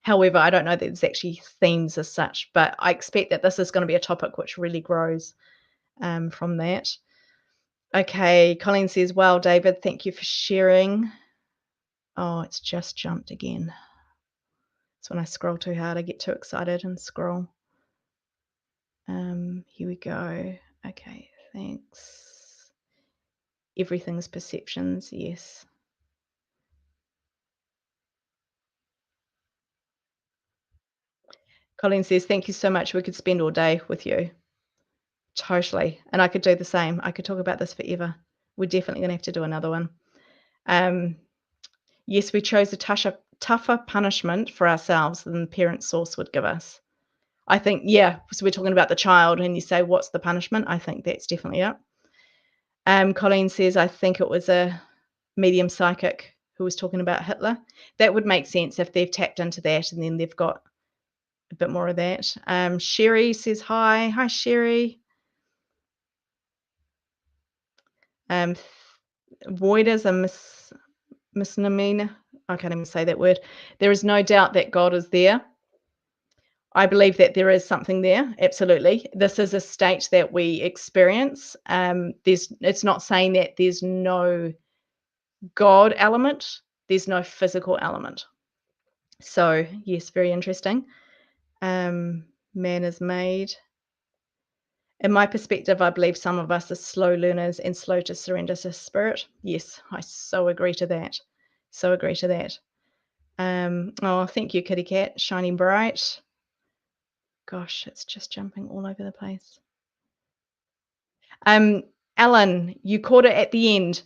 However, I don't know that there's actually themes as such, but I expect that this is going to be a topic which really grows from that. Okay, Colleen says, wow, David, thank you for sharing. Oh, it's just jumped again. It's when I scroll too hard, I get too excited and scroll. Here we go. Okay, thanks. Everything's perceptions, yes. Colleen says, thank you so much. We could spend all day with you. Totally. And I could do the same. I could talk about this forever. We're definitely going to have to do another one. Yes, we chose a tougher punishment for ourselves than the parent source would give us. I think, yeah, so we're talking about the child and you say, what's the punishment? I think that's definitely it. Colleen says, I think it was a medium psychic who was talking about Hitler. That would make sense if they've tapped into that and then they've got a bit more of that. Sherry says, hi. Hi, Sherry. Void is a misnomer. I can't even say that word. There is no doubt that God is there. I believe that there is something there. Absolutely. This is a state that we experience. It's not saying that there's no God element. There's no physical element. So yes, very interesting. Man is made. In my perspective, I believe some of us are slow learners and slow to surrender to spirit. Yes, I so agree to that. So agree to that. Oh, thank you, Kitty Cat. Shining bright. Gosh, it's just jumping all over the place. Um, Alan, you caught it at the end.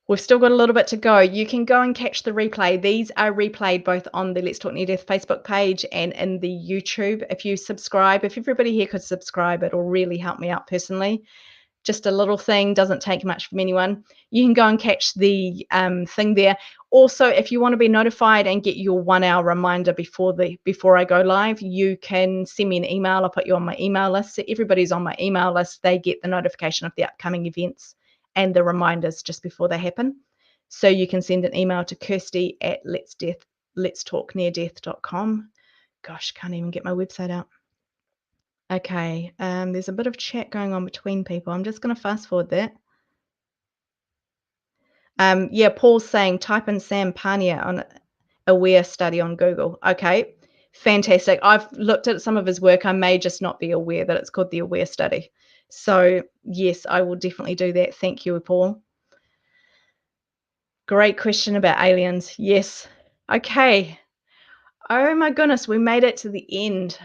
We've still got a little bit to go. You can go and catch the replay. These are replayed both on the Let's Talk Near Death Facebook page and in the YouTube. If you subscribe, if everybody here could subscribe, it'll really help me out personally. Just a little thing, doesn't take much from anyone. You can go and catch the thing there. Also, if you want to be notified and get your 1 hour reminder before I go live, you can send me an email. I'll put you on my email list. So everybody's on my email list. They get the notification of the upcoming events and the reminders just before they happen. So you can send an email to Kirstie at letstalkneardeath.com. Gosh, can't even get my website out. Okay, there's a bit of chat going on between people. I'm just going to fast forward that. Yeah, Paul's saying type in Sam Pania on aware study on Google. Okay, fantastic. I've looked at some of his work. I may just not be aware that it's called the aware study. So yes, I will definitely do that. Thank you, Paul. Great question about aliens. Yes. Okay. Oh my goodness, we made it to the end.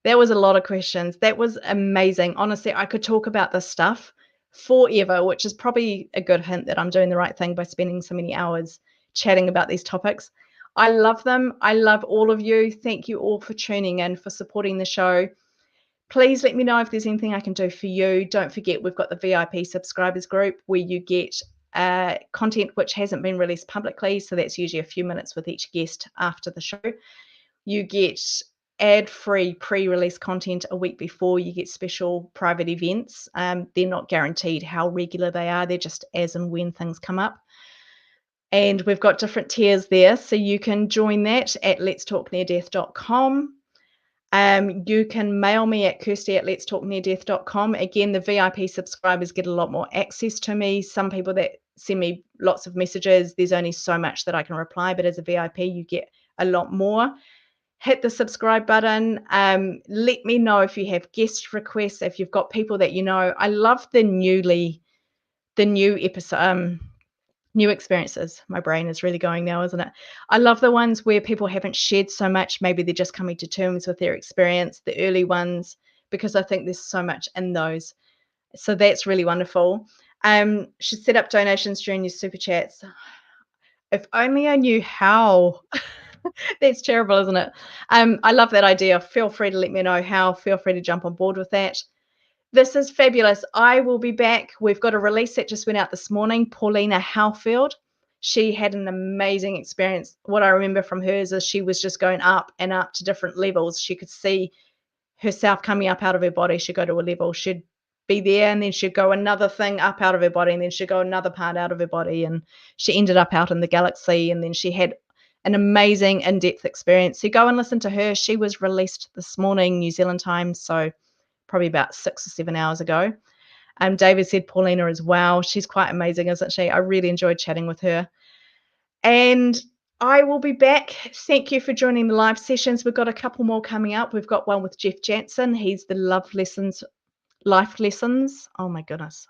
That was a lot of questions. That was amazing. Honestly, I could talk about this stuff forever, which is probably a good hint that I'm doing the right thing by spending so many hours chatting about these topics. I love them. I love all of you. Thank you all for tuning in, for supporting the show. Please let me know if there's anything I can do for you. Don't forget, we've got the VIP subscribers group where you get content which hasn't been released publicly. So that's usually a few minutes with each guest after the show. You get ad-free pre-release content a week before. You get special private events. They're not guaranteed how regular they are. They're just as and when things come up. And we've got different tiers there. So you can join that at letstalkneardeath.com. You can mail me at Kirstie at letstalkneardeath.com. Again, the VIP subscribers get a lot more access to me. Some people that send me lots of messages, there's only so much that I can reply, but as a VIP, you get a lot more. Hit the subscribe button. Let me know if you have guest requests, if you've got people that you know. I love the new episode, new experiences. My brain is really going now, isn't it? I love the ones where people haven't shared so much. Maybe they're just coming to terms with their experience, the early ones, because I think there's so much in those. So that's really wonderful. Should set up donations during your super chats. If only I knew how. That's terrible, isn't it? I love that idea. Feel free to let me know how. Feel free to jump on board with that. This is fabulous. I will be back. We've got a release that just went out this morning. Paulina Howfield. She had an amazing experience. What I remember from hers is she was just going up and up to different levels. She could see herself coming up out of her body. She'd go to a level, she'd be there, and then she'd go another thing up out of her body, and then she'd go another part out of her body, and she ended up out in the galaxy, and then she had an amazing in-depth experience. So go and listen to her. She was released this morning, New Zealand time, so probably about 6 or 7 hours ago. David said Paulina as well. She's quite amazing, isn't she? I really enjoyed chatting with her. And I will be back. Thank you for joining the live sessions. We've got a couple more coming up. We've got one with Jeff Jansen. He's the life lessons. Oh my goodness.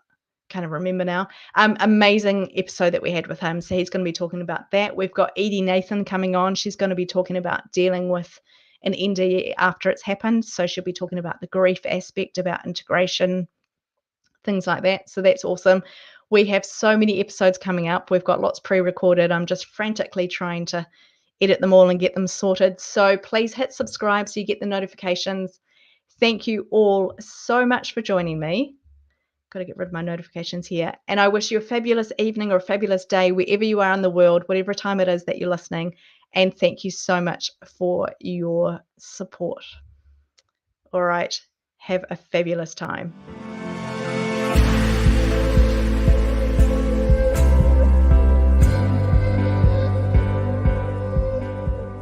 Kind of remember now. Amazing episode that we had with him. So he's going to be talking about that. We've got Edie Nathan coming on. She's going to be talking about dealing with an NDE after it's happened. So she'll be talking about the grief aspect, about integration, things like that. So that's awesome. We have so many episodes coming up. We've got lots pre-recorded. I'm just frantically trying to edit them all and get them sorted. So please hit subscribe so you get the notifications. Thank you all so much for joining me. Got to get rid of my notifications here. And I wish you a fabulous evening or a fabulous day wherever you are in the world, whatever time it is that you're listening. And thank you so much for your support. All right. Have a fabulous time.